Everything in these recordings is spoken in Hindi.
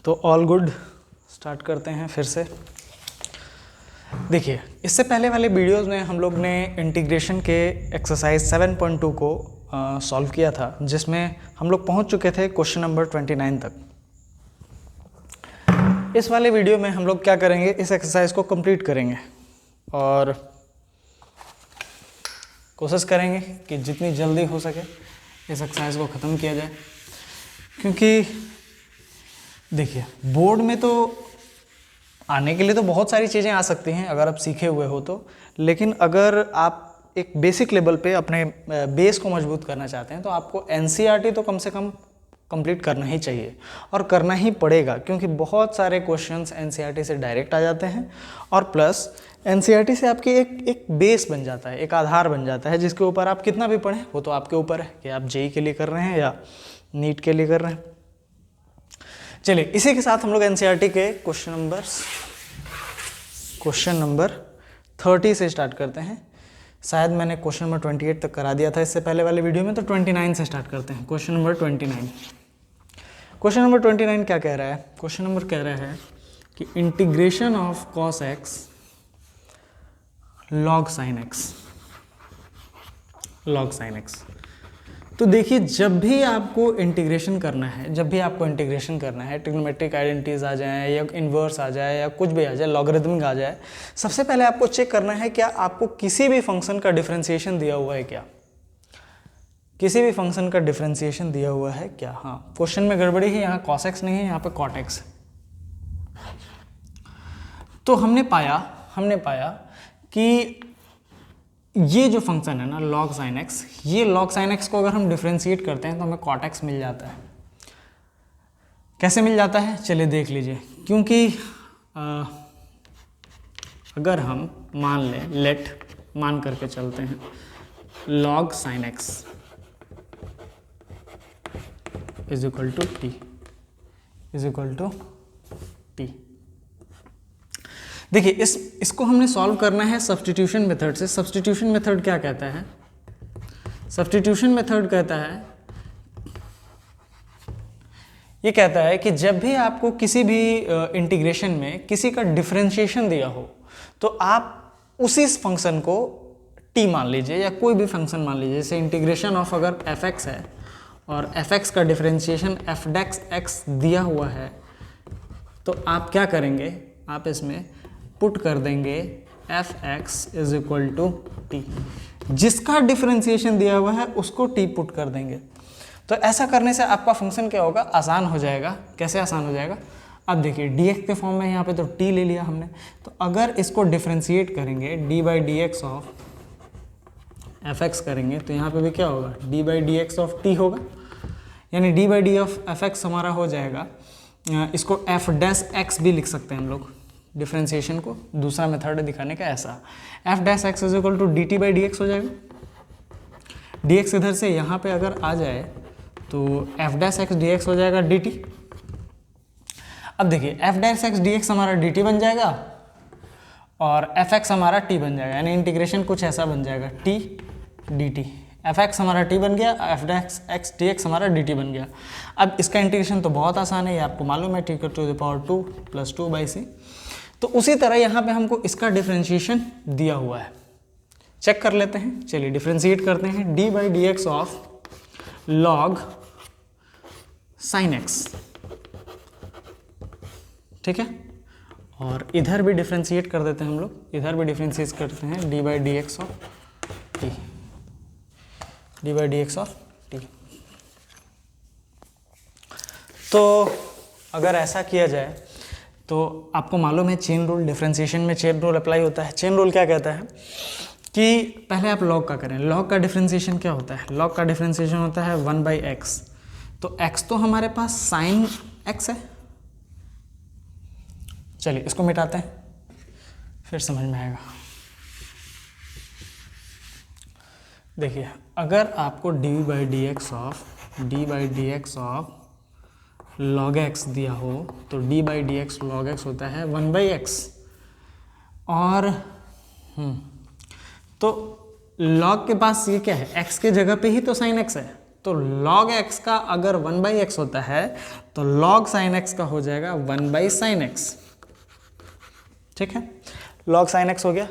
तो ऑल गुड, स्टार्ट करते हैं फिर से। देखिए, इससे पहले वाले वीडियोस में हम लोग ने इंटीग्रेशन के एक्सरसाइज 7.2 को सॉल्व किया था, जिसमें हम लोग पहुंच चुके थे क्वेश्चन नंबर 29 तक। इस वाले वीडियो में हम लोग क्या करेंगे, इस एक्सरसाइज को कंप्लीट करेंगे और कोशिश करेंगे कि जितनी जल्दी हो सके इस एक्सरसाइज को ख़त्म किया जाए। क्योंकि देखिए, बोर्ड में तो आने के लिए तो बहुत सारी चीज़ें आ सकती हैं अगर आप सीखे हुए हो तो, लेकिन अगर आप एक बेसिक लेवल पे अपने बेस को मजबूत करना चाहते हैं तो आपको एनसीईआरटी तो कम से कम कंप्लीट करना ही चाहिए और करना ही पड़ेगा, क्योंकि बहुत सारे क्वेश्चंस एनसीईआरटी से डायरेक्ट आ जाते हैं और प्लस एनसीईआरटी से आपकी एक बेस बन जाता है, एक आधार बन जाता है, जिसके ऊपर आप कितना भी पढ़ें वो तो आपके ऊपर है कि आप जेईई के लिए कर रहे हैं या नीट के लिए कर रहे हैं। चलिए, इसी के साथ हम लोग एनसीईआरटी के क्वेश्चन नंबर 30 से स्टार्ट करते हैं। शायद मैंने क्वेश्चन नंबर 28 तक करा दिया था इससे पहले वाले वीडियो में, तो 29 से स्टार्ट करते हैं। Question number 29। क्वेश्चन नंबर 29 क्या कह रहा है? क्वेश्चन नंबर कह रहा है कि integration of cos x log sin x। तो देखिए, जब भी आपको इंटीग्रेशन करना है, ट्रिग्नोमेट्रिक आइडेंटिटीज आ जाए या इन्वर्स आ जाए या कुछ भी आ जाए, लॉगरिथमिक आ जाए, सबसे पहले आपको चेक करना है क्या आपको किसी भी फंक्शन का डिफरेंशिएशन दिया हुआ है क्या। किसी भी फंक्शन का डिफरेंशिएशन दिया हुआ है क्या? हाँ, क्वेश्चन में गड़बड़ी है, यहाँ cos x नहीं है, यहाँ पे cot x है। तो हमने पाया कि ये जो फंक्शन है ना log sin x, ये log sin x को अगर हम डिफरेंशिएट करते हैं तो हमें cot x मिल जाता है। कैसे मिल जाता है चलिए देख लीजिए। क्योंकि अगर हम मान लें, मान करके चलते हैं log sin x is equal to t. देखिए, इसको हमने सॉल्व करना है सब्स्टिट्यूशन मेथड से। सब्स्टिट्यूशन मेथड क्या कहता है? सब्स्टिट्यूशन मेथड कहता है, ये कहता है कि जब भी आपको किसी भी इंटीग्रेशन में किसी का डिफरेंशिएशन दिया हो तो आप उसी फंक्शन को t मान लीजिए या कोई भी फंक्शन मान लीजिए। जैसे इंटीग्रेशन ऑफ अगर fx है और fx का डिफरेंशिएशन f(x) दिया हुआ है, तो आप क्या करेंगे, आप इसमें पुट कर देंगे fx is equal to t. जिसका डिफरेंशिएशन दिया हुआ है उसको t पुट कर देंगे। तो ऐसा करने से आपका फंक्शन क्या होगा, आसान हो जाएगा। कैसे आसान हो जाएगा? अब देखिए, dx के फॉर्म में यहाँ पे तो t ले लिया हमने, तो अगर इसको डिफरेंशिएट करेंगे d by d x of fx करेंगे तो यहाँ पे भी क्या होगा, d by d x of t होगा, यानी d by D of fx हमारा हो जाएगा। इसको f(x) भी लिख सकते हैं हम लोग, डिफरेंशिएशन को दूसरा मेथड दिखाने का ऐसा, f(x) is equal to d t by d x हो जाएगा। dx इधर से यहाँ पे अगर आ जाए तो f(x) dx हो जाएगा dt। अब देखिए, f(x) dx हमारा dt बन जाएगा और fx हमारा t बन जाएगा, यानी इंटीग्रेशन कुछ ऐसा बन जाएगा t dt। fx हमारा t बन गया, f(x) dx हमारा dt बन गया। अब इसका इंटीग्रेशन तो बहुत आसान है, ये आपको मालूम है, t to the power 2 plus 2/c। तो उसी तरह यहाँ पे हमको इसका डिफरेंशिएशन दिया हुआ है, चेक कर लेते हैं। चलिए डिफरेंशिएट करते हैं, d by d x of log sin x, ठीक है। और इधर भी डिफरेंशिएट कर देते हैं हम लोग, इधर भी डिफरेंशिएट करते हैं d by d x of T, d by d x of T. तो अगर ऐसा किया जाए तो आपको मालूम है चेन रूल, डिफरेंशिएशन में चेन रूल अप्लाई होता है। चेन रूल क्या कहता है कि पहले आप log का करें। log का डिफरेंशिएशन क्या होता है? log का डिफरेंशिएशन होता है 1/x। तो x तो हमारे पास sin x है। चलिए इसको मिटाते हैं, फिर समझ में आएगा। देखिए, अगर आपको d by d x of log x दिया हो तो d by d x log x होता है 1/x। और तो log के पास ये क्या है, x के जगह पे ही तो sin x है, तो log x का अगर 1/x होता है तो log sin x का हो जाएगा 1/sin x। ठीक है, log sin x हो गया।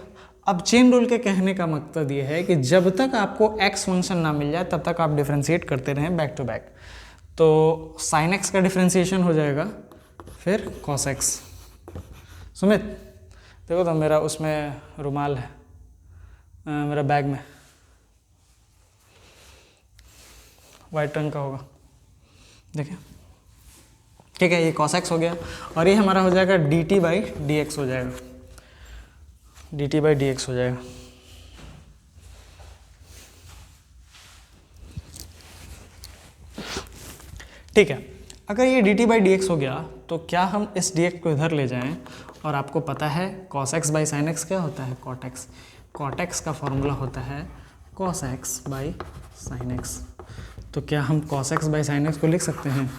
अब चेन रूल के कहने का मकसद ये है कि जब तक आपको x फंक्शन ना मिल जाए तब तक आप डिफ्रेंशिएट करते रहें बैक टू बैक। तो sin x का डिफ्रेंशिएशन हो जाएगा फिर cos x। सुमित देखो तो मेरा उसमें रुमाल है, मेरा बैग में वाइट रंग का होगा, देखिए। ठीक है, ये cos x हो गया और ये हमारा हो जाएगा dt/dx हो जाएगा, dt/dx हो जाएगा। ठीक है, अगर ये dt/dx हो गया तो क्या हम इस dx को इधर ले जाएं, और आपको पता है cos x/sin x क्या होता है, cot x। cot x का फॉर्मूला होता है cos x/sin x। तो क्या हम cos x/sin x को लिख सकते हैं,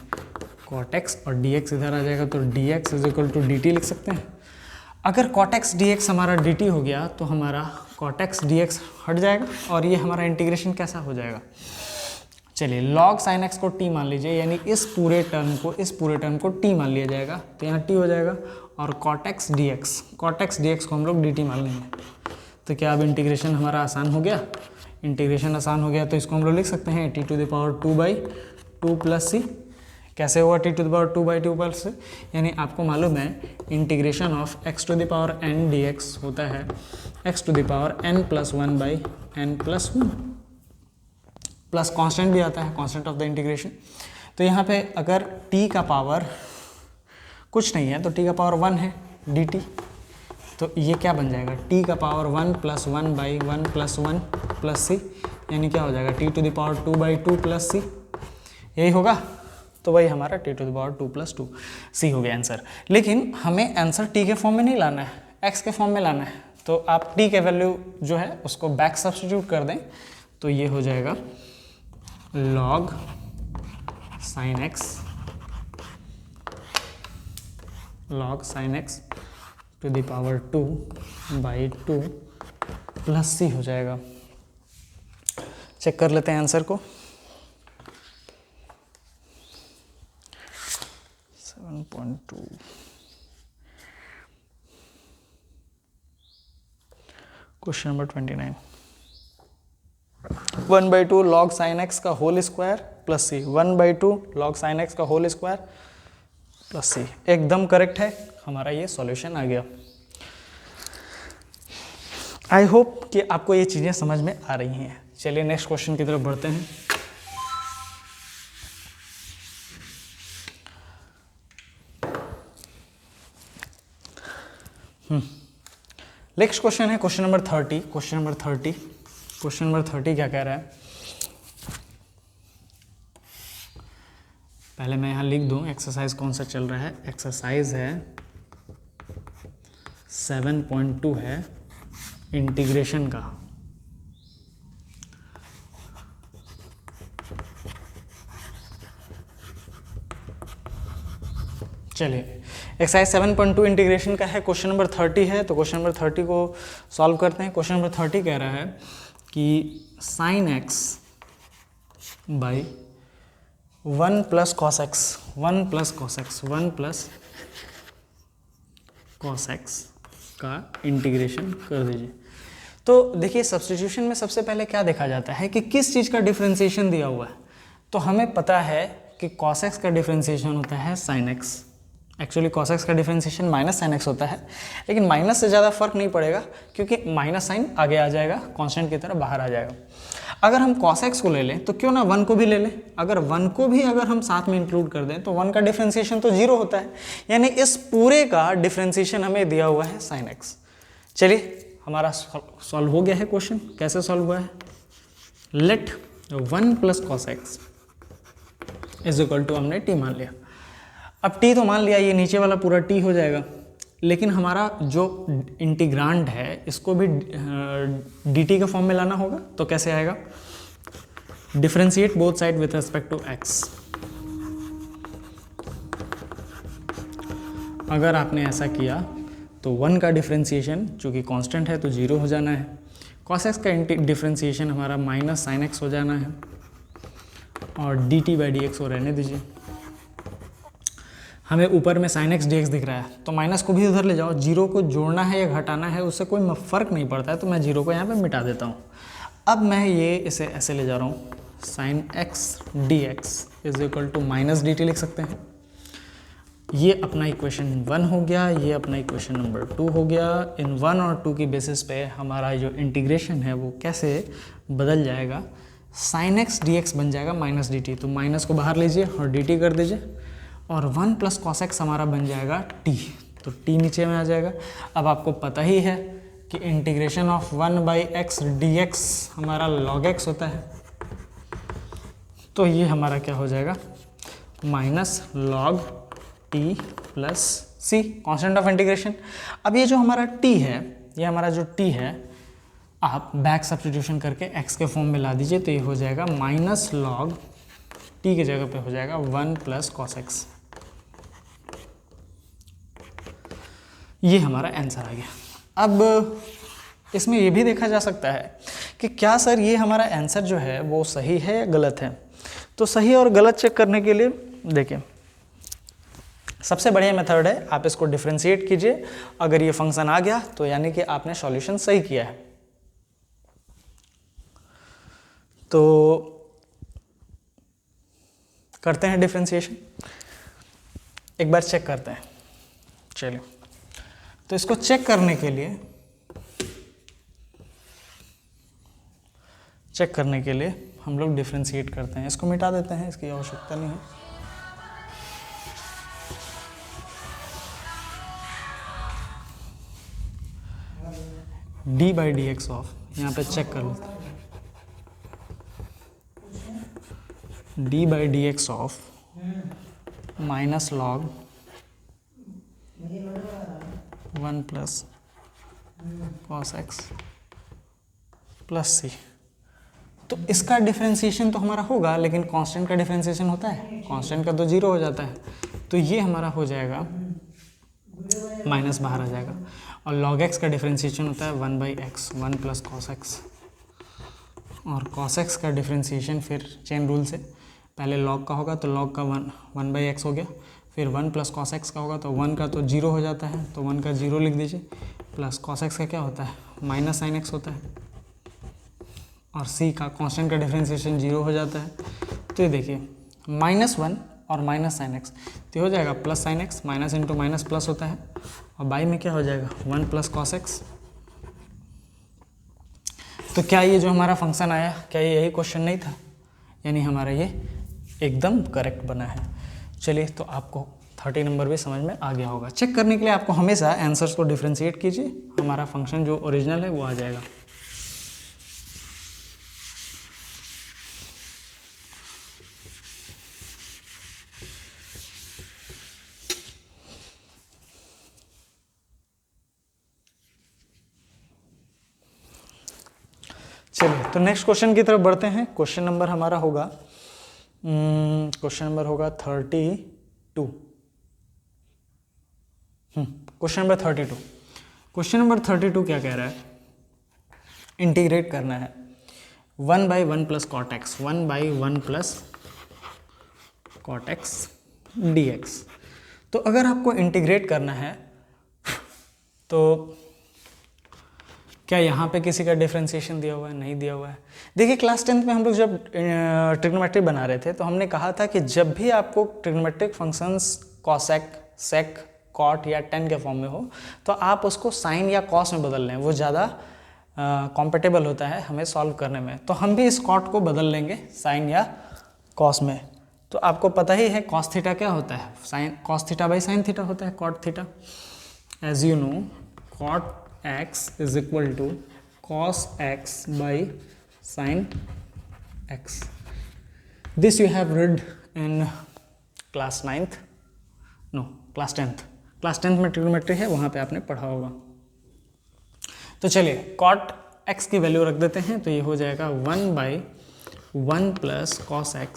cot x और dx इधर आ जाएगा तो dx = dt लिख सकते हैं। अगर cot x dx हमारा dt हो गया तो हमारा cot x dx हट जाएगा और ये हमारा इंटीग्रेशन कैसा हो जाएगा। चलिए log sin x को t मान लीजिए, यानी इस पूरे टर्म को t मान लिया जाएगा, तो यहाँ t हो जाएगा। और cot x dx को हम लोग dt मान लेंगे। तो क्या अब इंटीग्रेशन हमारा आसान हो गया, इंटीग्रेशन आसान हो गया तो इसको हम लोग लिख सकते हैं t⁴ प्लस c। कैसे होगा t⁴ से, यानी आपको मालूम है इंटीग्रेशन ऑफ x⁴n dx होता है x⁴n+1/n+1 प्लस कांस्टेंट भी आता है, कांस्टेंट ऑफ द इंटीग्रेशन। तो यहाँ पे अगर t का पावर कुछ नहीं है तो t का पावर 1 है dt, तो ये क्या बन जाएगा t का पावर 1 + 1/1+1 प्लस c, यानी क्या हो जाएगा t⁴2/2 प्लस c, यही होगा। तो वही हमारा t⁴2 + 2 c हो गया आंसर। लेकिन हमें आंसर t के फॉर्म में नहीं लाना है, x के फॉर्म में लाना है। तो आप t के वैल्यू जो है उसको बैक सब्स्टिट्यूट कर दें, तो ये हो जाएगा log sin x (2/2) plus c हो जाएगा। चेक कर लेते हैं आंसर को। 7.2 question number 29। 1/2 log sin x का whole square plus c, 1/2 log sin x का होल स्क्वायर प्लस c, एकदम करेक्ट है, हमारा ये सॉल्यूशन आ गया। आई होप कि आपको ये चीज़ें समझ में आ रही हैं। चलिए नेक्स्ट क्वेश्चन की तरफ बढ़ते हैं। नेक्स्ट क्वेश्चन है क्वेश्चन नंबर 30। क्वेश्चन नंबर 30 क्या कह रहा है, पहले मैं यहाँ लिख दूँ एक्सरसाइज कौन सा चल रहा है। एक्सरसाइज है 7.2 है इंटीग्रेशन का। चलिए एक्सरसाइज 7.2 इंटीग्रेशन का है, क्वेश्चन नंबर 30 है। तो क्वेश्चन नंबर 30 को सॉल्व करते हैं। क्वेश्चन नंबर 30 कह रहा है कि sin x by 1 + cos x का इंटीग्रेशन कर दीजिए। तो देखिए सब्स्टिट्यूशन में सबसे पहले क्या देखा जाता है कि किस चीज़ का डिफरेंशिएशन दिया हुआ है। तो हमें पता है कि cos x का डिफरेंशिएशन होता है sin x। Actually cos x का डिफरेंशिएशन माइनस sin x होता है, लेकिन माइनस से ज़्यादा फर्क नहीं पड़ेगा क्योंकि माइनस साइन आगे आ जाएगा, कांस्टेंट की तरह बाहर आ जाएगा। अगर हम cos x को ले लें तो क्यों ना 1 को भी ले लें। अगर 1 को भी अगर हम साथ में इंक्लूड कर दें तो 1 का डिफरेंशिएशन तो 0 होता है, यानी इस पूरे का डिफरेंशिएशन हमें दिया हुआ है sin x। चलिए हमारा सॉल्व हो गया है क्वेश्चन। कैसे सॉल्व हुआ है, लेट 1 + cos x = हमने t मान लिया। अब t तो मान लिया, ये नीचे वाला पूरा t हो जाएगा, लेकिन हमारा जो इंटीग्रांड है इसको भी dt के फॉर्म में लाना होगा। तो कैसे आएगा, differentiate both side with respect to x। अगर आपने ऐसा किया तो 1 का डिफरेंशिएशन चूँकि कांस्टेंट है तो 0 हो जाना है, cos x का डिफरेंशिएशन हमारा -sin x हो जाना है, और dt/dx को रहने दीजिए। हमें ऊपर में sin x dx दिख रहा है, तो माइनस को भी उधर ले जाओ। जीरो को जोड़ना है या घटाना है उससे कोई फ़र्क नहीं पड़ता है, तो मैं जीरो को यहाँ पे मिटा देता हूँ। अब मैं ये इसे ऐसे ले जा रहा हूँ, sin x dx is equal to minus dt लिख सकते हैं। ये अपना इक्वेशन 1 हो गया, ये अपना इक्वेशन नंबर 2 हो गया। इन 1 और 2 की बेसिस पे हमारा जो इंटीग्रेशन है वो कैसे बदल जाएगा, sin x dx बन जाएगा माइनस dt, तो माइनस को बाहर लीजिए और dt कर दीजिए, और 1 प्लस cos x हमारा बन जाएगा t, तो t नीचे में आ जाएगा। अब आपको पता ही है कि इंटीग्रेशन ऑफ 1/x dx हमारा log x होता है, तो ये हमारा क्या हो जाएगा, minus log t plus c, constant of integration. अब ये जो हमारा t है, ये हमारा जो t है, आप बैक सब्स्टिट्यूशन करके x के फॉर्म में ला दीजिए, तो ये हो जाएगा माइनस log t की जगह पे हो जाएगा 1 प्लस cos x। ये हमारा आंसर आ गया। अब इसमें ये भी देखा जा सकता है कि क्या सर ये हमारा आंसर जो है वो सही है या गलत है। तो सही और गलत चेक करने के लिए देखिए, सबसे बढ़िया मेथड है आप इसको डिफरेंशिएट कीजिए। अगर ये फंक्शन आ गया तो यानी कि आपने सॉल्यूशन सही किया है। तो करते हैं डिफरेंशिएशन, एक बार चेक करते हैं। चलिए, तो इसको चेक करने के लिए हम लोग डिफरेंशिएट करते हैं। इसको मिटा देते हैं, इसकी आवश्यकता नहीं है। d/dx ऑफ, यहाँ पे चेक कर लेते हैं, d/dx of minus log 1 plus cos x plus c। तो इसका डिफरेंशिएशन तो हमारा होगा, लेकिन कांस्टेंट का डिफरेंशिएशन होता है, कांस्टेंट का तो जीरो हो जाता है, तो ये हमारा हो जाएगा माइनस बाहर आ जाएगा। और log x का डिफरेंशिएशन होता है 1/x, 1 प्लस cos x, और cos x का डिफरेंशिएशन फिर चेन रूल से, पहले log का होगा तो log का 1/x हो गया, फिर 1 प्लस cos x का होगा तो 1 का तो जीरो हो जाता है, तो 1 का जीरो लिख दीजिए, प्लस cos x का क्या होता है, माइनस sin x होता है, और c का कांस्टेंट का डिफरेंशिएशन जीरो हो जाता है। तो ये देखिए -1 और माइनस sin x, तो हो जाएगा plus sin x, minus into minus plus होता है, और बाई में क्या हो जाएगा 1 प्लस cos x। तो क्या ये जो हमारा फंक्शन आया, क्या ये यही क्वेश्चन नहीं था, यानी हमारा ये एकदम करेक्ट बना है। चलिए, तो आपको 30 नंबर भी समझ में आ गया होगा। चेक करने के लिए आपको हमेशा आंसर्स को डिफरेंशिएट कीजिए, हमारा फंक्शन जो ओरिजिनल है वो आ जाएगा। चलिए, तो नेक्स्ट क्वेश्चन की तरफ बढ़ते हैं। क्वेश्चन नंबर हमारा होगा 32। क्वेश्चन नंबर 32 क्या कह रहा है, इंटीग्रेट करना है 1/1 plus cot x, 1/1 plus cot x dx। तो अगर आपको इंटीग्रेट करना है तो क्या यहाँ पे किसी का डिफरेंशिएशन दिया हुआ है, नहीं दिया हुआ है। देखिए, क्लास 10th में हम लोग जब ट्रिग्नोमेट्री बना रहे थे तो हमने कहा था कि जब भी आपको ट्रिग्नोमेट्रिक फंक्शंस कॉसेक, सेक, कॉट या टेन के फॉर्म में हो तो आप उसको साइन या कॉस में बदल लें, वो ज़्यादा कॉम्पेटेबल होता है हमें सॉल्व करने में। तो हम भी इस कॉट को बदल लेंगे साइन या कॉस में। तो आपको पता ही है कॉस थीटा क्या होता है, sine cos theta by sine theta होता है cot theta. As you know, cot x is equal to cos x by sin x. This you have read in class 9th, no class 10th। Class 10th में ट्रिग्नोमेट्री है, वहाँ पे आपने पढ़ा होगा। तो चलिए, cot x की वैल्यू रख देते हैं, तो ये हो जाएगा 1/1 plus cos x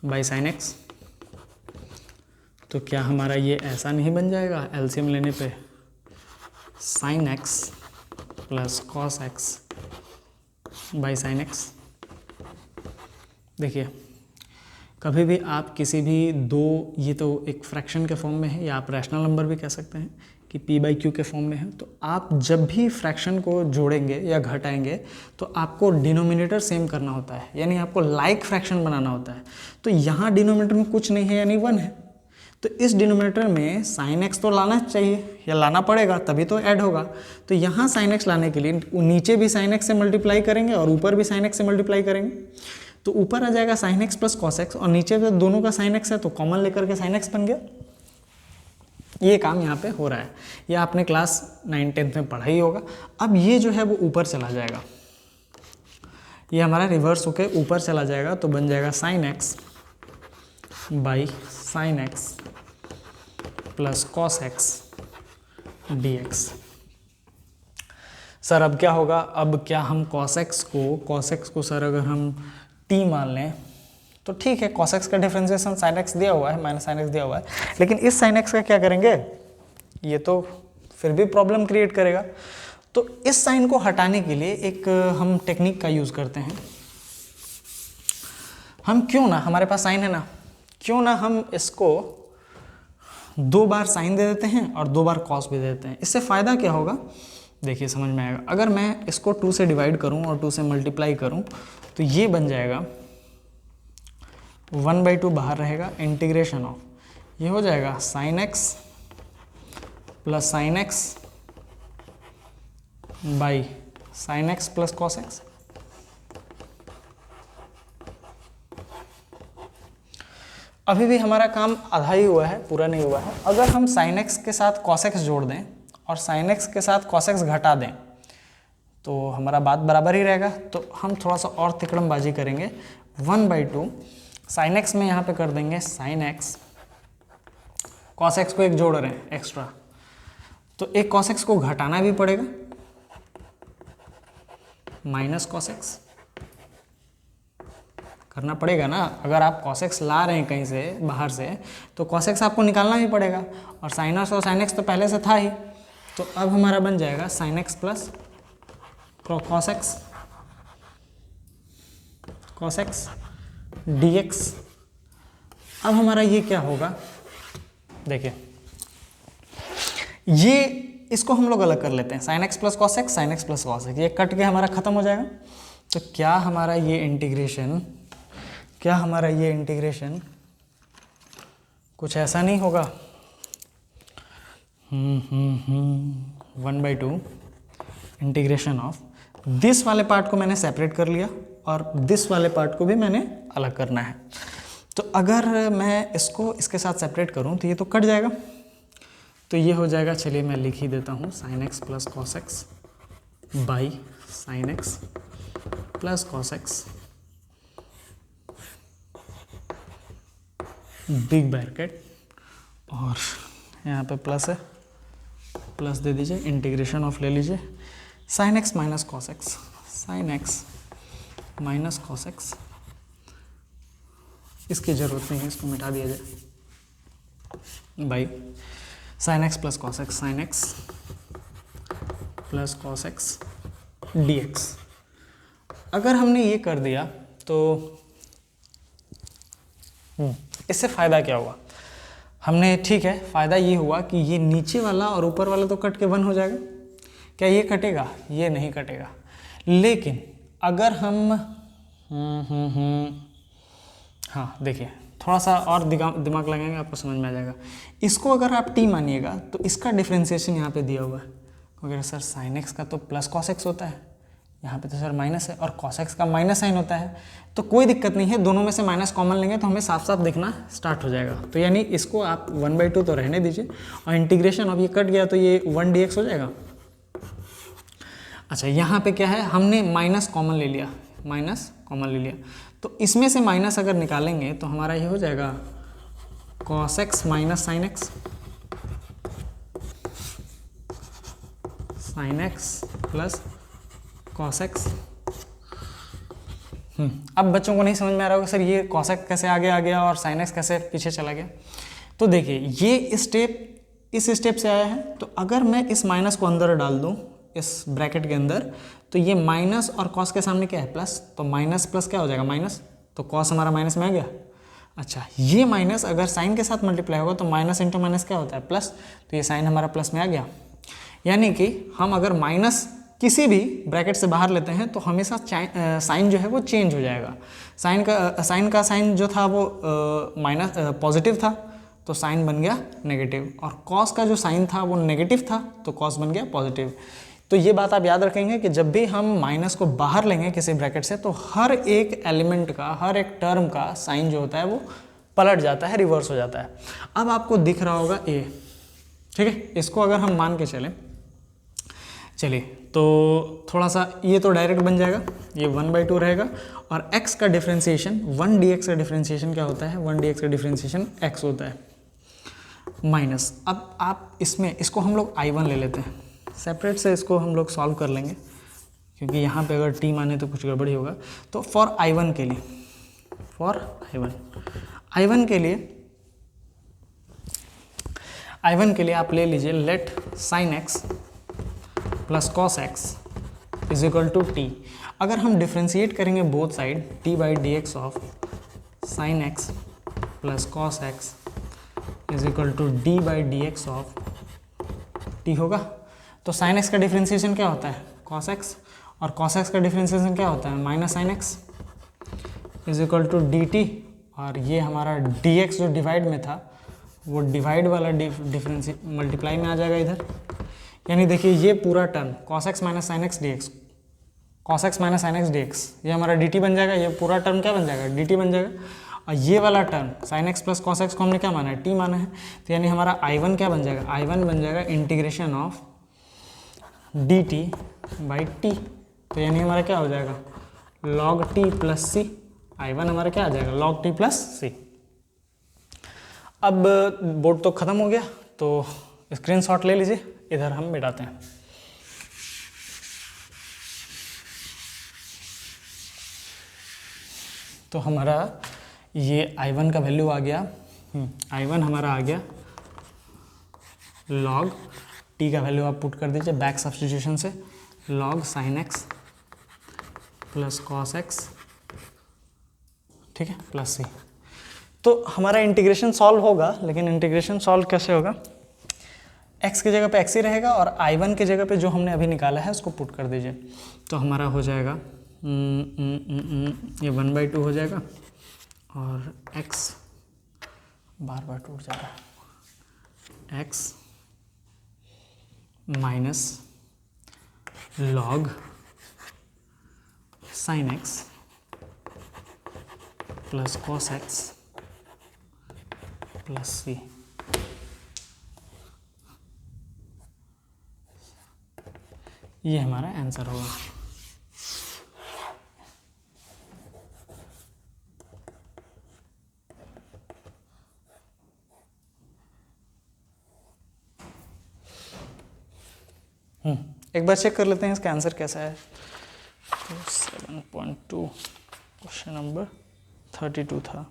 by sin x। तो क्या हमारा ये ऐसा नहीं बन जाएगा एलसीएम लेने पे, sin x plus cos x by sin x। देखिए कभी भी आप किसी भी दो, ये तो एक फ्रैक्शन के फॉर्म में है या आप रैशनल नंबर भी कह सकते हैं कि p/q के फॉर्म में है, तो आप जब भी फ्रैक्शन को जोड़ेंगे या घटाएंगे तो आपको डिनोमिनेटर सेम करना होता है, यानी आपको लाइक फ्रैक्शन बनाना होता है। तो यहाँ डिनोमिनेटर में कुछ नहीं है यानी 1 है, तो इस डिनोमिनेटर में साइन एक्स तो लाना चाहिए या लाना पड़ेगा तभी तो ऐड होगा। तो यहाँ साइन एक्स लाने के लिए नीचे भी साइन एक्स से मल्टीप्लाई करेंगे और ऊपर भी साइन एक्स से मल्टीप्लाई करेंगे, तो ऊपर आ जाएगा sine x plus cos x और नीचे पे दोनों का साइन एक्स है तो कॉमन लेकर के साइन एक्स बन गया। ये काम यहाँ पे हो रहा है, ये आपने क्लास 9-10 में पढ़ा ही होगा। अब ये जो है वो ऊपर चला जाएगा, ये हमारा रिवर्स होके ऊपर चला जाएगा, तो बन जाएगा sine x by sine x plus cos x d x. Sir अब क्या होगा, अब क्या हम cos x को सर अगर हम t मान लें तो ठीक है, cos x का डिफरेंशिएशन sin x दिया हुआ है, माइनस sin x दिया हुआ है, लेकिन इस sin x का क्या करेंगे, ये तो फिर भी प्रॉब्लम क्रिएट करेगा। तो इस साइन को हटाने के लिए एक हम टेक्निक का यूज़ करते हैं। हम क्यों ना, हमारे पास साइन है ना, क्यों ना हम इसको 2 बार साइन दे देते हैं और 2 बार कॉस भी दे देते हैं। इससे फ़ायदा क्या होगा, देखिए समझ में आएगा। अगर मैं इसको 2 से डिवाइड करूं और 2 से मल्टीप्लाई करूं तो ये बन जाएगा 1/2 बाहर रहेगा, इंटीग्रेशन ऑफ, ये हो जाएगा sine x plus sine x by sine x plus cos x. अभी भी हमारा काम आधा ही हुआ है, पूरा नहीं हुआ है। अगर हम साइन एक्स के साथ कॉस एक्स जोड़ दें और साइन एक्स के साथ कॉस एक्स घटा दें तो हमारा बात बराबर ही रहेगा। तो हम थोड़ा सा और तिकड़मबाजी करेंगे, 1/2 साइन एक्स में यहाँ पे कर देंगे साइन एक्स, कॉस एक्स को एक जोड़ रहे हैं एक्स्ट्रा, तो एक कॉस एक्स को घटाना भी पड़ेगा, माइनस कॉस एक्स करना पड़ेगा ना। अगर आप cos x ला रहे हैं कहीं से बाहर से तो cos x आपको निकालना भी पड़ेगा, और साइनस और साइन x तो पहले से था ही। तो अब हमारा बन जाएगा sine x plus cos x dx। अब हमारा ये क्या होगा, देखिए ये इसको हम लोग अलग कर लेते हैं, sine x plus cos x, sine x plus cos x, ये कट के हमारा खत्म हो जाएगा। तो क्या हमारा ये इंटीग्रेशन कुछ ऐसा नहीं होगा, 1/2 इंटीग्रेशन ऑफ, दिस वाले पार्ट को मैंने सेपरेट कर लिया और दिस वाले पार्ट को भी मैंने अलग करना है। तो अगर मैं इसको इसके साथ सेपरेट करूं तो ये तो कट जाएगा, तो ये हो जाएगा, चलिए मैं लिख ही देता हूँ, sign x plus cos x by sine x plus cos x big bracket, और यहाँ पे प्लस है, प्लस दे दीजिए, इंटीग्रेशन ऑफ ले लीजिए, sine x minus cos x, sine x minus cos x, इसकी ज़रूरत नहीं है, इसको मिटा दिया जाए, by sine x plus cos x, sine x plus cos x d x. अगर हमने ये कर दिया तो इससे फ़ायदा क्या हुआ, हमने ठीक है, फ़ायदा ये हुआ कि ये नीचे वाला और ऊपर वाला तो कट के 1 हो जाएगा। क्या ये कटेगा, ये नहीं कटेगा। लेकिन अगर हम हाँ देखिए, थोड़ा सा और दिमाग लगाएंगे आपको समझ में आ जाएगा। इसको अगर आप t मानिएगा तो इसका डिफ्रेंसिएशन यहाँ पे दिया हुआ है, क्योंकि सर साइन एक्स का तो प्लस कॉस एक्स होता है, यहाँ पे तो सर माइनस है, और कॉस एक्स का माइनस साइन होता है, तो कोई दिक्कत नहीं है, दोनों में से माइनस कॉमन लेंगे तो हमें साफ साफ दिखना स्टार्ट हो जाएगा। तो यानी इसको आप 1/2 तो रहने दीजिए, और इंटीग्रेशन अब ये कट गया तो ये 1 dx हो जाएगा। अच्छा, यहाँ पे क्या है, हमने माइनस कॉमन ले लिया, तो इसमें से माइनस अगर निकालेंगे तो हमारा ये हो जाएगा cos x minus sine x, sine x plus cos x। अब बच्चों को नहीं समझ में आ रहा होगा सर ये cos x कैसे आगे आ गया और sin x कैसे पीछे चला गया। तो देखिए ये स्टेप इस स्टेप से आया है, तो अगर मैं इस माइनस को अंदर डाल दूं इस ब्रैकेट के अंदर, तो ये माइनस और cos के सामने क्या है, प्लस, तो माइनस प्लस क्या हो जाएगा, माइनस, तो कॉस हमारा माइनस में आ गया। अच्छा, ये माइनस अगर साइन के साथ मल्टीप्लाई होगा तो माइनस इंटू माइनस क्या होता है, प्लस, तो ये साइन हमारा प्लस में आ गया। यानी कि हम अगर माइनस किसी भी ब्रैकेट से बाहर लेते हैं तो हमेशा साइन जो है वो चेंज हो जाएगा। साइन का साइन जो था वो माइनस पॉजिटिव था तो साइन बन गया नेगेटिव, और कॉस का जो साइन था वो नेगेटिव था तो कॉस बन गया पॉजिटिव। तो ये बात आप याद रखेंगे कि जब भी हम माइनस को बाहर लेंगे किसी ब्रैकेट से तो हर एक एलिमेंट का, हर एक टर्म का साइन जो होता है वो पलट जाता है, रिवर्स हो जाता है। अब आपको दिख रहा होगा ए, ठीक है, इसको अगर हम मान के चलिए तो थोड़ा सा ये तो डायरेक्ट बन जाएगा, ये 1/2 रहेगा, और x का डिफ्रेंशिएशन 1 dx का डिफ्रेंशिएशन क्या होता है, 1 dx का डिफ्रेंशिएशन x होता है माइनस। अब आप इसको हम लोग I1 ले लेते हैं, सेपरेट से इसको हम लोग सॉल्व कर लेंगे क्योंकि यहाँ पे अगर t माने तो कुछ गड़बड़ी होगा। तो फॉर I1 के लिए आप ले लीजिए let sine x plus cos x is equal to t. अगर हम डिफ्रेंशिएट करेंगे both side, t/dx of sine x plus cos x is equal to d/dx of t होगा। तो साइन एक्स का डिफ्रेंशिएशन क्या होता है, कॉस एक्स, और कॉस एक्स का डिफ्रेंशिएशन क्या होता है, minus sine x is equal to dt, और ये हमारा dx जो डिवाइड में था वो डिवाइड वाला डिफरेंस मल्टीप्लाई में आ जाएगा इधर। यानी देखिए ये पूरा term cos x minus sine x d x, cos x minus sine x d x, ये हमारा dt बन जाएगा। ये पूरा टर्म क्या बन जाएगा, dt बन जाएगा। और ये वाला term sine x plus cos x को हमने क्या माना है, t माना है। तो यानी हमारा I1 क्या बन जाएगा, I1 बन जाएगा integration of dt by t। तो यानी हमारा क्या हो जाएगा, log t plus c। I1 हमारा क्या आ जाएगा, log t प्लस c। अब बोर्ड तो ख़त्म हो गया, तो स्क्रीनशॉट ले लीजिए, इधर हम मिटाते हैं। तो हमारा ये I1 का वैल्यू आ गया, I1 हमारा आ गया log t का वैल्यू आप पुट कर दीजिए बैक सब्स्टिट्यूशन से, log sin x plus cos x, ठीक है, प्लस c। तो हमारा इंटीग्रेशन सॉल्व होगा, लेकिन इंटीग्रेशन सॉल्व कैसे होगा, x की जगह पे x ही रहेगा और I1 की जगह पे जो हमने अभी निकाला है उसको पुट कर दीजिए। तो हमारा हो जाएगा ये 1/2 हो जाएगा और x बार बार टूट जाएगा, x minus log sin x plus cos x plus c। ये हमारा आंसर होगा। एक बार चेक कर लेते हैं इसका आंसर कैसा है। तो 7.2 क्वेश्चन नंबर 32 था,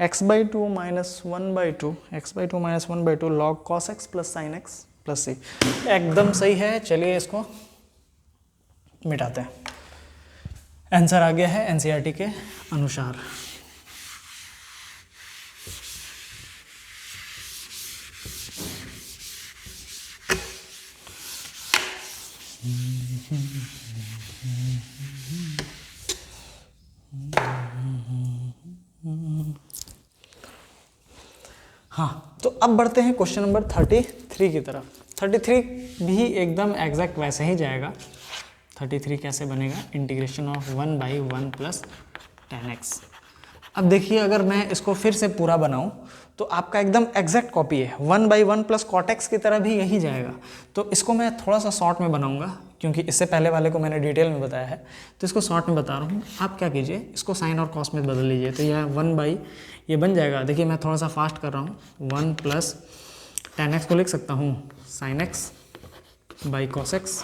x/2 minus 1/2, x/2 minus 1/2 log cos x plus sine x plus c। एकदम सही है। चलिए इसको मिटाते हैं। आंसर आ गया है एनसीईआरटी के अनुसार। हाँ, तो अब बढ़ते हैं क्वेश्चन नंबर 33 की तरफ। 33 भी एकदम एग्जैक्ट वैसे ही जाएगा। 33 कैसे बनेगा, integration of 1/1 plus tan x। अब देखिए अगर मैं इसको फिर से पूरा बनाऊं तो आपका एकदम एग्जैक्ट कॉपी है, 1/1 प्लस cot x की तरह भी यही जाएगा। तो इसको मैं थोड़ा सा शॉर्ट में बनाऊंगा क्योंकि इससे पहले वाले को मैंने डिटेल में बताया है, तो इसको शॉर्ट में बता रहा हूँ। आप क्या कीजिए, इसको साइन और कॉस में बदल लीजिए। तो यह 1/ ये बन जाएगा। देखिए मैं थोड़ा सा फास्ट कर रहा हूँ, 1 प्लस tan x को लिख सकता हूँ sin x by cos x,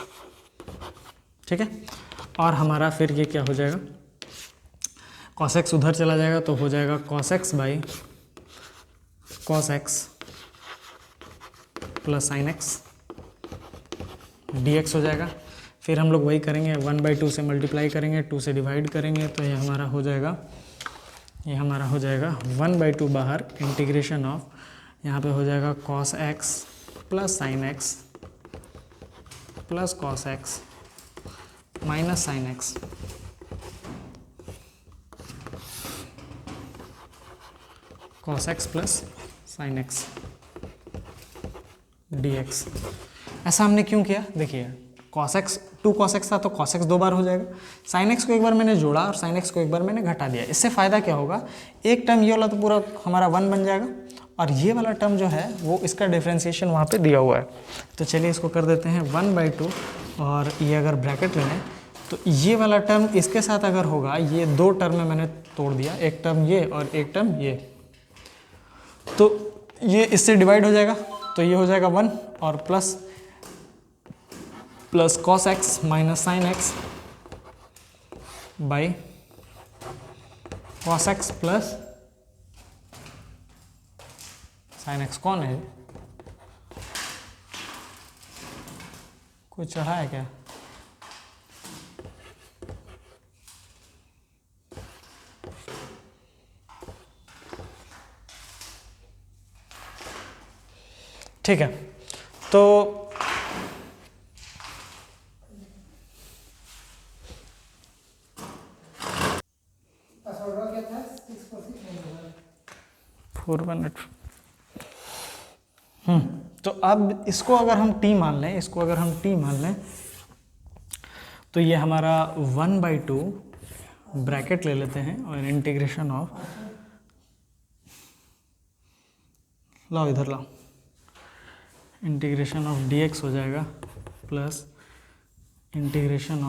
ठीक है। और हमारा फिर ये क्या हो जाएगा, cos x उधर चला जाएगा तो हो जाएगा cos x by cos x plus sin x dx हो जाएगा। फिर हम लोग वही करेंगे, 1/2 से मल्टीप्लाई करेंगे, 2 से डिवाइड करेंगे, तो ये हमारा हो जाएगा ये हमारा हो जाएगा 1/2 बाहर इंटीग्रेशन ऑफ, यहाँ पे हो जाएगा cos x plus sine x plus cos x minus sine x, cos x plus sine x dx। ऐसा हमने क्यों किया? देखिए cos x 2 cos x था तो cos x 2 बार हो जाएगा, sin x को एक बार मैंने जोड़ा और sin x को एक बार मैंने घटा दिया। इससे फ़ायदा क्या होगा, एक टर्म ये वाला तो पूरा हमारा 1 बन जाएगा और ये वाला टर्म जो है वो इसका डिफ्रेंशिएशन वहाँ पे दिया हुआ है। तो चलिए इसको कर देते हैं 1/2 और ये अगर ब्रैकेट लें तो ये वाला टर्म इसके साथ अगर होगा, ये 2 टर्म में मैंने तोड़ दिया, एक टर्म ये और एक टर्म ये, तो ये इससे डिवाइड हो जाएगा तो ये हो जाएगा 1 और plus cos x minus sine x by cos x plus sine x. कौन है? कोई चढ़ा है क्या? ठीक है, तो पासवर्ड क्या था? 418। तो अब इसको अगर हम t मान लें, इसको अगर हम t मान लें तो ये हमारा 1/2 ब्रैकेट ले लेते हैं और इंटीग्रेशन ऑफ, लाओ इधर लाओ, इंटीग्रेशन ऑफ dx हो जाएगा plus integration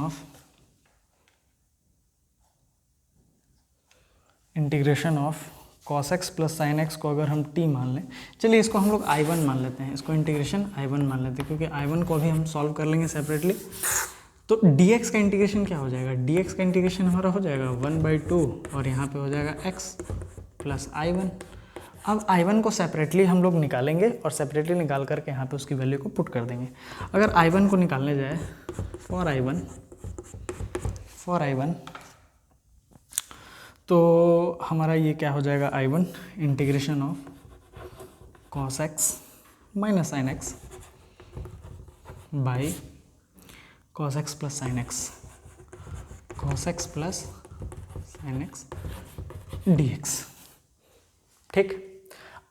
of cos x plus sine x को अगर हम t मान लें, चलिए इसको हम लोग I1 मान लेते हैं, इसको इंटीग्रेशन I1 मान लेते हैं क्योंकि I1 को अभी हम सॉल्व कर लेंगे सेपरेटली। तो dx का इंटीग्रेशन क्या हो जाएगा? dx का इंटीग्रेशन हमारा हो जाएगा 1/2 और यहाँ पे हो जाएगा x प्लस I1। अब I1 को सेपरेटली हम लोग निकालेंगे और सेपरेटली निकाल करके यहाँ पे उसकी वैल्यू को पुट कर देंगे। अगर I1 को निकालने जाए फॉर I1 तो हमारा ये क्या हो जाएगा, I1 integration of cos x minus sine x by cos x plus sine x, cos x plus sine x dx। ठीक,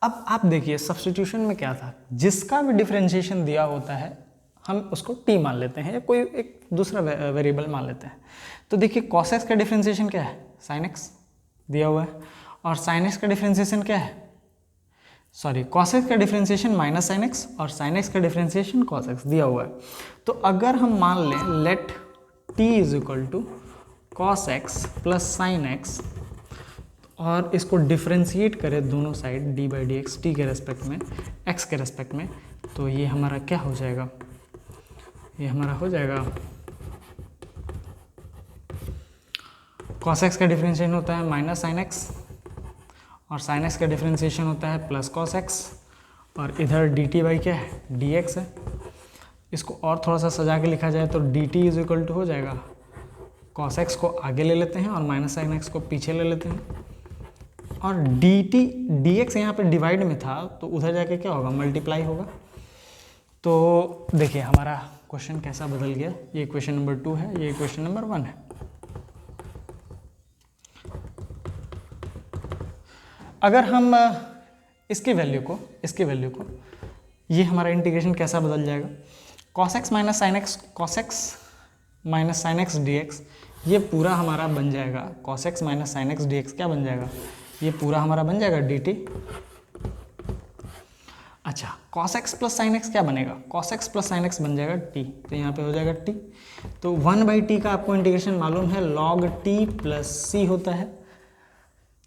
अब आप देखिए सब्स्टिट्यूशन में क्या था, जिसका भी डिफरेंशिएशन दिया होता है हम उसको t मान लेते हैं या कोई एक दूसरा वेरिएबल मान लेते हैं। तो देखिए cos x का डिफरेंशिएशन क्या है? sin x दिया हुआ है और sin x का डिफरेंशिएशन क्या है? cos x का डिफरेंशिएशन माइनस साइन एक्स और sin x का डिफरेंशिएशन cos x दिया हुआ है। तो अगर हम मान लें let t is equal to cos x plus sine x और इसको डिफ्रेंशिएट करें दोनों साइड d/dx t के रेस्पेक्ट में, x के रेस्पेक्ट में, तो ये हमारा क्या हो जाएगा? ये हमारा हो जाएगा cos x का डिफरेंशिएशन होता है माइनस साइन एक्स और साइन एक्स का डिफरेंशिएशन होता है प्लस cos x और इधर dt बाई क्या है? dx है। इसको और थोड़ा सा सजा के लिखा जाए तो dt इज इक्वल टू हो जाएगा cos x को आगे ले लेते हैं और माइनस साइन एक्स को पीछे ले लेते हैं और dx यहाँ पे डिवाइड में था तो उधर जाके क्या होगा? मल्टीप्लाई होगा। तो देखिए हमारा क्वेश्चन कैसा बदल गया, ये क्वेश्चन नंबर 2 है, ये क्वेश्चन नंबर 1 है। अगर हम इसकी वैल्यू को ये हमारा इंटीग्रेशन कैसा बदल जाएगा? cos x minus sine x, cos x minus sine x dx, ये पूरा हमारा बन जाएगा cos x minus sine x dx। क्या बन जाएगा? ये पूरा हमारा बन जाएगा dt। अच्छा, cos x plus sine x क्या बनेगा? cos x plus sine x बन जाएगा t, तो यहाँ पे हो जाएगा t। तो 1/t का आपको इंटीग्रेशन मालूम है log t प्लस c होता है।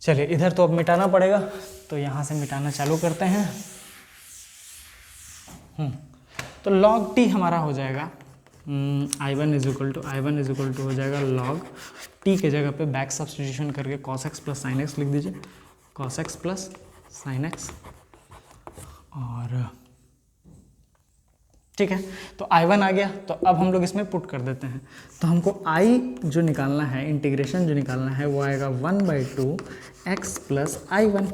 चलिए इधर तो अब मिटाना पड़ेगा, तो यहाँ से मिटाना चालू करते हैं। तो log t हमारा हो जाएगा I1 इज इक्वल टू हो जाएगा log t के जगह पे बैक सब्स्टिट्यूशन करके cos x plus sine x लिख दीजिए, cos x plus sine x और ठीक है, तो I1 आ गया, तो अब हम लोग इसमें पुट कर देते हैं। तो हमको I जो निकालना है, इंटीग्रेशन जो निकालना है, वो आएगा 1/2 x प्लस I1।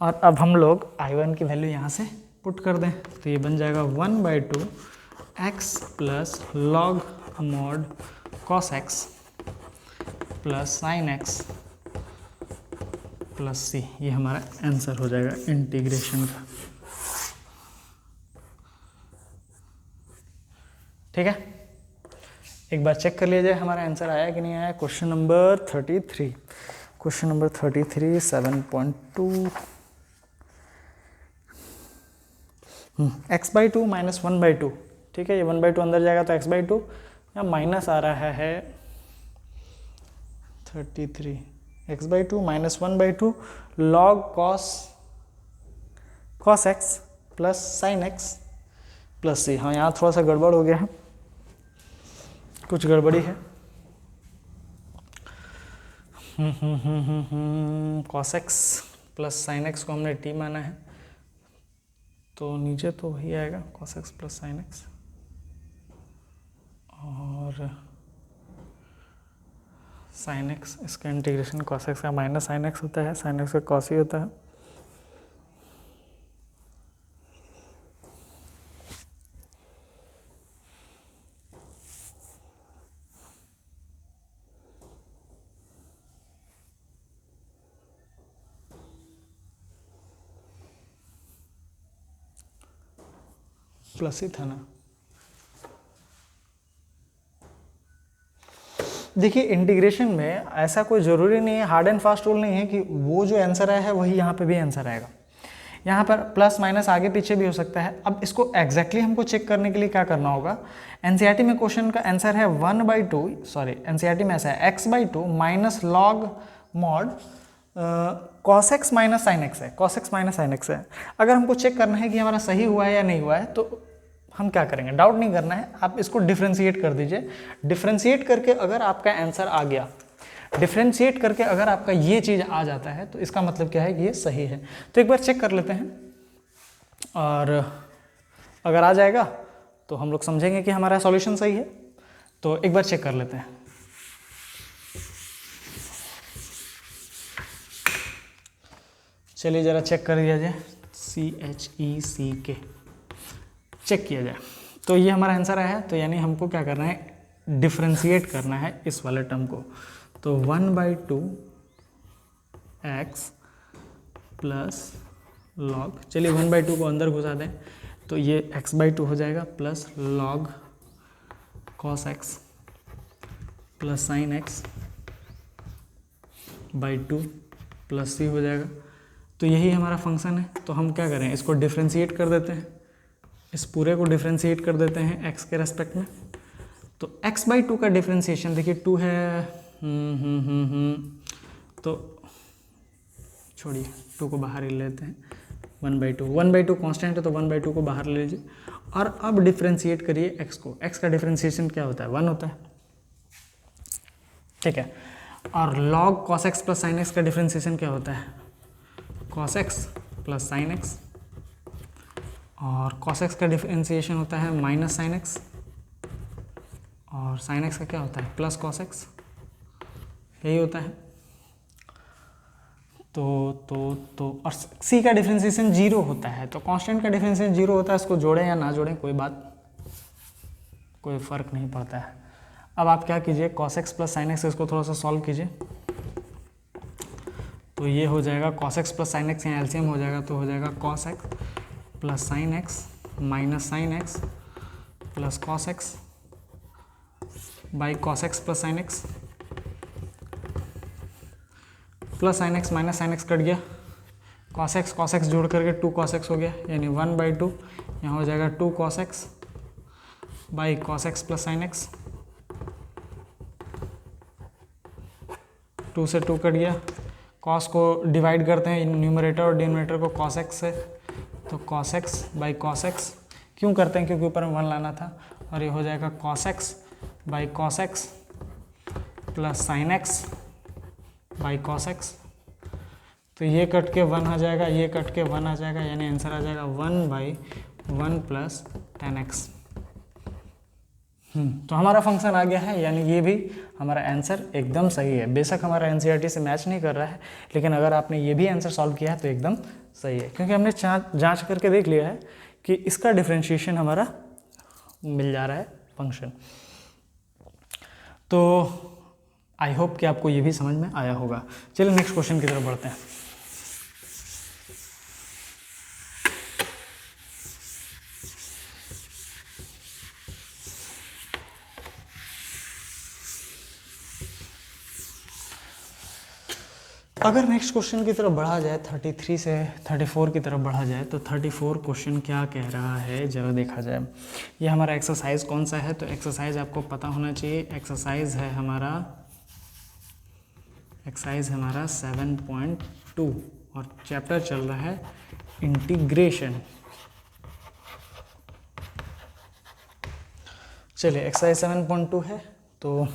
और अब हम लोग I1 की वैल्यू यहाँ से पुट कर दें, तो ये बन जाएगा 1/2 x plus log mod cos x plus sin x plus c। ये हमारा आंसर हो जाएगा इंटीग्रेशन का। ठीक है, एक बार चेक कर लीजिए हमारा आंसर आया कि नहीं आया। Question number 33, question number 33 7.2 x/2 minus 1/2। ठीक है, ये 1/2 अंदर जाएगा तो x/2, यहाँ माइनस आ रहा है 33 x/2 minus 1/2 log cos x plus sin x plus c। हाँ, यहाँ थोड़ा सा गड़बड़ हो गया है, कुछ गड़बड़ी है। cos x plus sin x को हमने t माना है, तो नीचे तो वही आएगा cos x plus sin x, और sin x, इसका इंटीग्रेशन cos x का माइनस sin x होता है, sin x का cos ही होता है। प्लस ही था ना। देखिए, इंटीग्रेशन में ऐसा कोई ज़रूरी नहीं है, हार्ड एंड फास्ट रूल नहीं है कि वो जो आंसर आया है वही यहाँ पे भी आंसर आएगा। यहाँ पर प्लस माइनस आगे पीछे भी हो सकता है। अब इसको एग्जैक्टली हमको चेक करने के लिए क्या करना होगा, एनसीईआरटी में क्वेश्चन का आंसर है 1/2, सॉरी एनसीईआरटी में ऐसा है x/2 minus log mod cos x minus sin x है, cos x minus sin x है। अगर हमको चेक करना है कि हमारा सही हुआ है या नहीं हुआ है, तो हम क्या करेंगे, डाउट नहीं करना है, आप इसको डिफ्रेंशिएट कर दीजिए। डिफ्रेंशिएट करके अगर आपका आंसर आ गया, डिफ्रेंशिएट करके अगर आपका ये चीज़ आ जाता है, तो इसका मतलब क्या है कि ये सही है। तो एक बार चेक कर लेते हैं, और अगर आ जाएगा तो हम लोग समझेंगे कि हमारा सॉल्यूशन सही है। तो एक बार चेक कर लेते हैं। चलिए ज़रा चेक कर दिया जाए, CHECK चेक किया जाए। तो ये हमारा आंसर आया है, तो यानी हमको क्या करना है, डिफ्रेंशिएट करना है इस वाले टर्म को। तो 1/2 x प्लस लॉग, चलिए 1/2 को अंदर घुसा दें, तो ये x/2 हो जाएगा plus log cos x plus sin x/2 plus c हो जाएगा। तो यही हमारा फंक्शन है। तो हम क्या करें, इसको डिफ्रेंशिएट कर देते हैं, इस पूरे को डिफ्रेंशिएट कर देते हैं x के रेस्पेक्ट में। तो x/2 का डिफ्रेंशिएशन देखिए 2 है, तो छोड़िए 2 को बाहर ही लेते हैं, 1/2 कांस्टेंट है, तो 1/2 को बाहर ले लीजिए। और अब डिफ्रेंशिएट करिए x को, x का डिफ्रेंशिएशन क्या होता है, 1 होता है। ठीक है, और log cos x plus sin x का डिफ्रेंशिएशन क्या होता है, cos x plus sin x, और cos x का डिफरेंशिएशन होता है माइनस sin x, और sin x का क्या होता है, प्लस cos x, यही होता है। तो और c का डिफरेंशिएशन 0 होता है, तो कांस्टेंट का डिफरेंशिएशन 0 होता है, इसको जोड़ें या ना जोड़ें कोई फ़र्क नहीं पड़ता है। अब आप क्या कीजिए, cos x plus sin x, इसको थोड़ा सा सॉल्व कीजिए। तो ये हो जाएगा cos x plus sin x, यहाँ एलसीएम हो जाएगा, तो हो जाएगा cos x plus sin x minus sin x plus cos x by cos x plus sin x plus sin x minus sin x cut गया, cos x जोड़ करके 2 cos x हो गया, यानी 1/2, यहाँ हो जाएगा 2 cos x by cos x plus sin x, 2 से 2 कट गया, cos को डिवाइड करते हैं न्यूमरेटर और डिनोमिनेटर को cos x से, तो cos x by cos x क्यों करते हैं, क्योंकि ऊपर में 1 लाना था, और ये हो जाएगा cos x by cos x plus sin x by cos x। तो ये कट के 1 आ जाएगा, ये कट के 1 आ जाएगा, यानी आंसर आ जाएगा 1/, 1 प्लस 10x। तो हमारा फंक्शन आ गया है, यानी ये भी हमारा आंसर एकदम सही है। बेशक हमारा एनसीईआरटी से मैच नहीं कर रहा है, लेकिन अगर आपने ये भी आंसर सॉल्व किया है तो एकदम सही है, क्योंकि हमने जांच करके देख लिया है कि इसका डिफरेंशिएशन हमारा मिल जा रहा है फंक्शन। तो आई होप कि आपको ये भी समझ में आया होगा। चलिए नेक्स्ट क्वेश्चन की तरफ बढ़ते हैं। अगर नेक्स्ट क्वेश्चन की तरफ बढ़ा जाए, 33 से 34 की तरफ बढ़ा जाए, तो 34 क्वेश्चन क्या कह रहा है जरा देखा जाए। ये हमारा एक्सरसाइज कौन सा है, तो एक्सरसाइज आपको पता होना चाहिए। एक्सरसाइज है हमारा 7.2 और चैप्टर चल रहा है इंटीग्रेशन। चलिए एक्सरसाइज 7.2 है। तो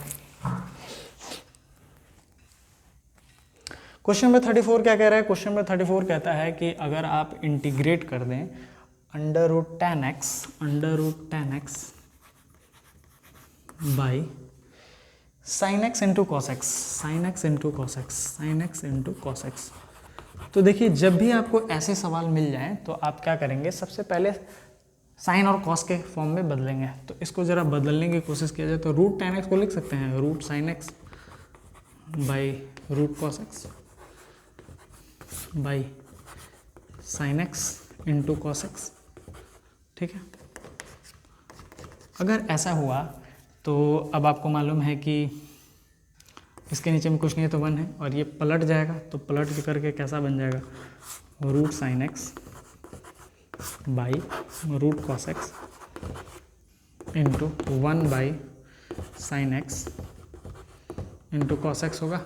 क्वेश्चन नंबर 34 क्या कह रहा है? क्वेश्चन नंबर 34 कहता है कि अगर आप इंटीग्रेट कर दें under root 10x by sine x into cos x, तो देखिए जब भी आपको ऐसे सवाल मिल जाएं तो आप क्या करेंगे, सबसे पहले साइन और कॉस के फॉर्म में बदलेंगे। तो इसको ज़रा बदलने की कोशिश किया जाए तो रूट 10x को लिख सकते हैं root sine x by root cos x by sine x into cos x. ठीक है, अगर ऐसा हुआ तो अब आपको मालूम है कि इसके नीचे में कुछ नहीं है तो 1 है, और ये पलट जाएगा, तो पलट के करके कैसा बन जाएगा, root sine x by root cos x into 1 by sine x into cos x होगा।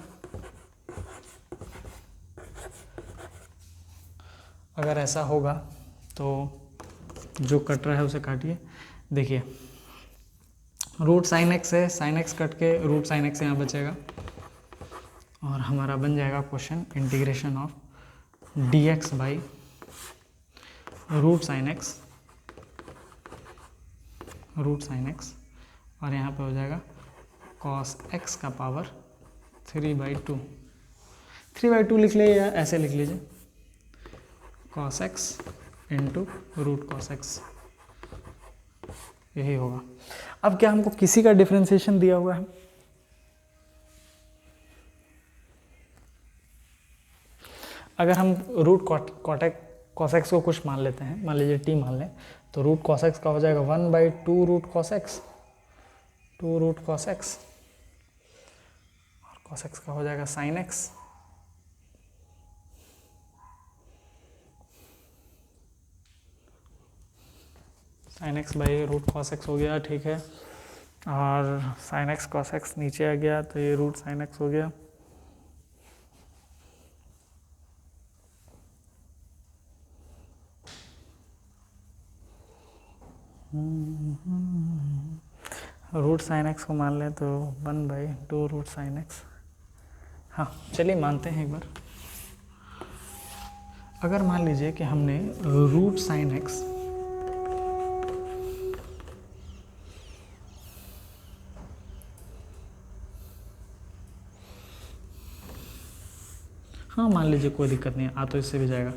अगर ऐसा होगा तो जो कट रहा है उसे काटिए। देखिए रूट साइन एक्स है, साइन एक्स कट के रूट साइन एक्स यहाँ बचेगा, और हमारा बन जाएगा question integration of d x by root sine x, और यहाँ पे हो जाएगा कॉस एक्स का पावर 3/2 लिख लीजिए या ऐसे लिख लीजिए, cos x into root cos x, यही होगा। अब क्या हमको किसी का डिफरेंशिएशन दिया हुआ है? अगर हम रूट कॉस एक्स को कुछ मान लेते हैं, मान लीजिए टी मान लें, तो रूट कॉस एक्स का हो जाएगा 1/2 root cos x, 2 root cos x, और कॉस एक्स का हो जाएगा sine x, sine x by root cos x हो गया। ठीक है, और साइन एक्स कॉस एक्स नीचे आ गया तो ये रूट साइन एक्स हो गया। रूट साइन एक्स को मान लें तो 1/2 रूट साइन एक्स। हाँ चलिए मानते हैं एक बार। अगर मान लीजिए कि हमने रूट साइन एक्स हाँ मान लीजिए, कोई दिक्कत नहीं है, आ तो इससे भी जाएगा।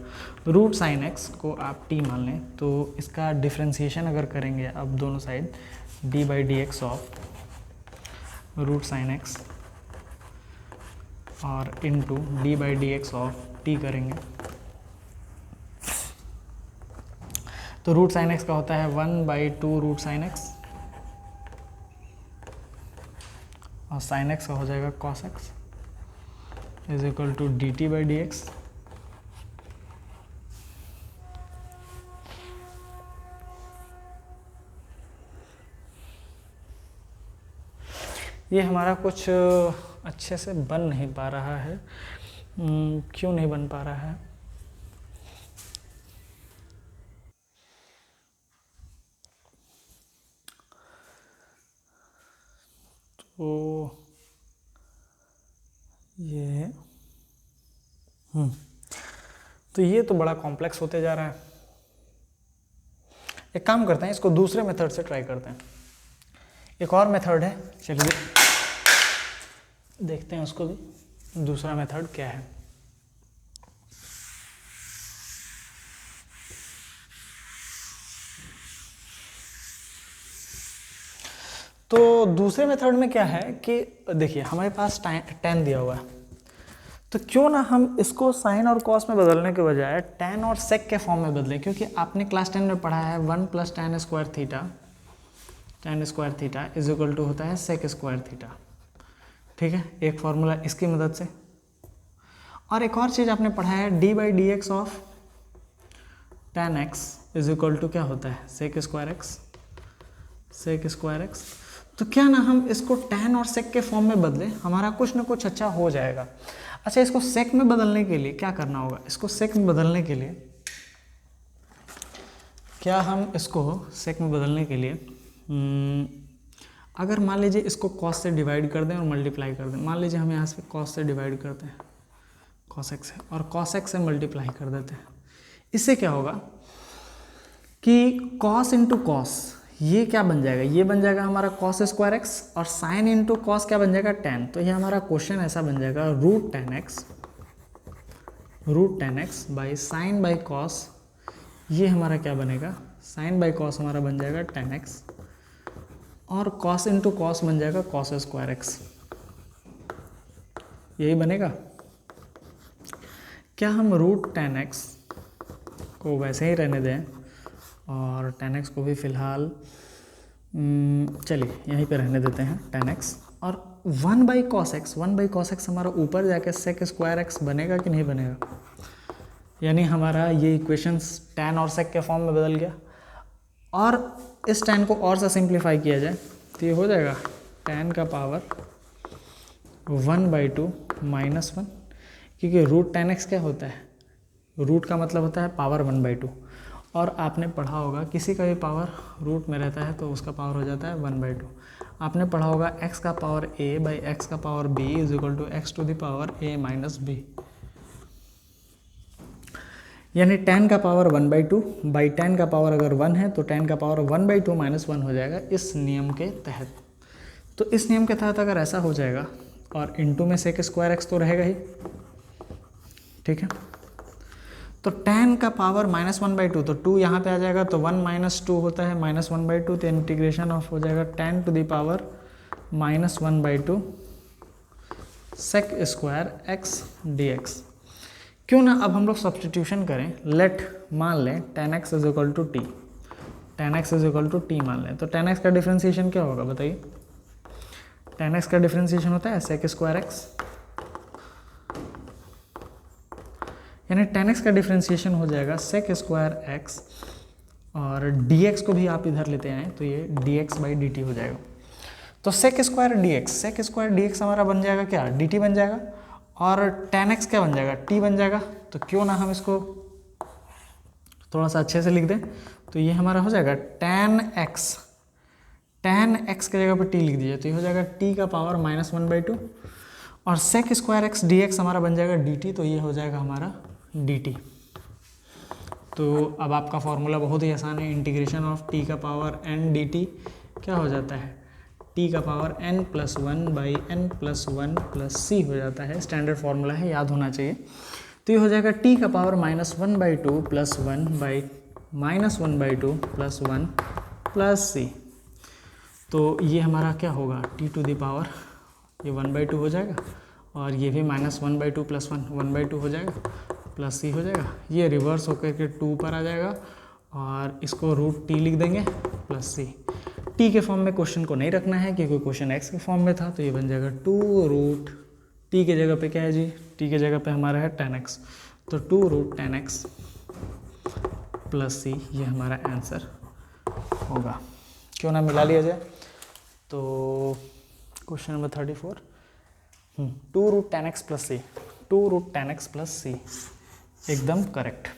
रूट साइन एक्स को आप टी मान लें तो इसका डिफ्रेंसिएशन अगर करेंगे आप दोनों side, d/dx of root sine x और इनटू d/dx ऑफ टी करेंगे तो रूट साइन एक्स का होता है 1/2 रूट साइन एक्स, और साइन एक्स का हो जाएगा cos x is equal to dt/dx। ये हमारा कुछ अच्छे से बन नहीं पा रहा है। क्यों नहीं बन पा रहा है? तो ये तो ये तो बड़ा कॉम्प्लेक्स होते जा रहा है। एक काम करते हैं, इसको दूसरे मेथड से ट्राई करते हैं। एक और मेथड है, चलिए देखते हैं उसको भी, दूसरा मेथड क्या है। तो दूसरे मेथड में क्या है कि देखिए हमारे पास tan दिया हुआ है, तो क्यों ना हम इसको साइन और कॉस में बदलने के बजाय tan और sec के फॉर्म में बदलें, क्योंकि आपने क्लास 10 में पढ़ा है 1 + tan square theta, tan square theta is equal to होता है sec स्क्वायर थीटा। ठीक है, एक फॉर्मूला इसकी मदद से। और एक और चीज़ आपने पढ़ा है d/dx of tan x is equal to क्या होता है sec square x, sec square x। तो क्या ना हम इसको tan और sec के फॉर्म में बदलें, हमारा कुछ ना कुछ अच्छा हो जाएगा। अच्छा, इसको sec में बदलने के लिए क्या करना होगा, इसको sec में बदलने के लिए क्या हम इसको sec में बदलने के लिए अगर मान लीजिए इसको cos से डिवाइड कर दें और मल्टीप्लाई कर दें, मान लीजिए हम यहाँ से cos से डिवाइड करते हैं cos x से, और cos x से मल्टीप्लाई कर देते हैं। इससे क्या होगा कि cos इंटू कॉस ये क्या बन जाएगा, ये बन जाएगा हमारा cos स्क्वायर x, और sin इंटू कॉस क्या बन जाएगा tan। तो ये हमारा क्वेश्चन ऐसा बन जाएगा root tan x by sine by cos, ये हमारा क्या बनेगा sin बाई कॉस हमारा बन जाएगा tan x, और cos इंटू कॉस बन जाएगा cos स्क्वायर x, यही बनेगा। क्या हम रूट tan x को वैसे ही रहने दें और tan x को भी फ़िलहाल चलिए यहीं पे रहने देते हैं tan x, और 1/cos x हमारा ऊपर जाके sec स्क्वायर x बनेगा कि नहीं बनेगा, यानी हमारा ये इक्वेशंस tan और sec के फॉर्म में बदल गया। और इस tan को और सा सिंप्लीफाई किया जाए तो ये हो जाएगा tan का पावर 1/2 -1, क्योंकि रूट tan x क्या होता है, रूट का मतलब होता है पावर 1/2, और आपने पढ़ा होगा किसी का भी पावर रूट में रहता है तो उसका पावर हो जाता है 1/2। आपने पढ़ा होगा x का पावर a बाई x का power b is equal to x to the power a minus b, यानी tan का पावर 1/2 बाई tan का पावर अगर 1 है तो tan का पावर 1/2 - 1 हो जाएगा इस नियम के तहत। तो इस नियम के तहत अगर ऐसा हो जाएगा, और इनटू में sec स्क्वायर x तो रहेगा ही, ठीक है। तो tan का पावर -1/2, तो 2 यहाँ पे आ जाएगा, तो 1 - 2 होता है -1/2, तो इंटीग्रेशन ऑफ हो जाएगा tan to the power -1/2 sec square x dx। क्यों ना अब हम लोग सब्सटीट्यूशन करें, मान लें tan x is equal to t, tan x is equal to t मान लें, तो tan x का डिफ्रेंसिएशन क्या होगा बताइए। tan x का डिफ्रेंसिएशन होता है sec स्क्वायर x, यानी tan x का डिफ्रेंसिएशन हो जाएगा sec स्क्वायर x, और dx को भी आप इधर लेते हैं तो ये dx/dt हो जाएगा। तो sec स्क्वायर dx हमारा बन जाएगा क्या, dt बन जाएगा, और tan x क्या बन जाएगा, t बन जाएगा। तो क्यों ना हम इसको थोड़ा सा अच्छे से लिख दें, तो ये हमारा हो जाएगा tan x की जगह पर t लिख दीजिए, तो ये हो जाएगा t का पावर -1/2, और sec स्क्वायर x dx हमारा बन जाएगा dt, तो ये हो जाएगा हमारा dt। तो अब आपका फॉर्मूला बहुत ही आसान है, इंटीग्रेशन ऑफ t का पावर n dt क्या हो जाता है, t का power n + 1 by n + 1 + c हो जाता है, स्टैंडर्ड फार्मूला है, याद होना चाहिए। तो ये हो जाएगा t का पावर -1/2 + 1 बाई -1/2 + 1 + c। तो ये हमारा क्या होगा, t टू द पावर ये 1/2 हो जाएगा, और ये भी -1/2 + 1 1/2 हो जाएगा, प्लस c हो जाएगा, ये रिवर्स होकर के 2 पर आ जाएगा, और इसको रूट t लिख देंगे प्लस c। t के फॉर्म में क्वेश्चन को नहीं रखना है क्योंकि क्वेश्चन x के फॉर्म में था, तो ये बन जाएगा 2 रूट t के जगह पे क्या है जी, t के जगह पे हमारा है tan x, तो 2 root tan x plus c, ये हमारा आंसर होगा। क्यों ना मिला लिया जाए। तो question number 34, 2 root tan x plus c, 2 root tan x plus c एकदम करेक्ट।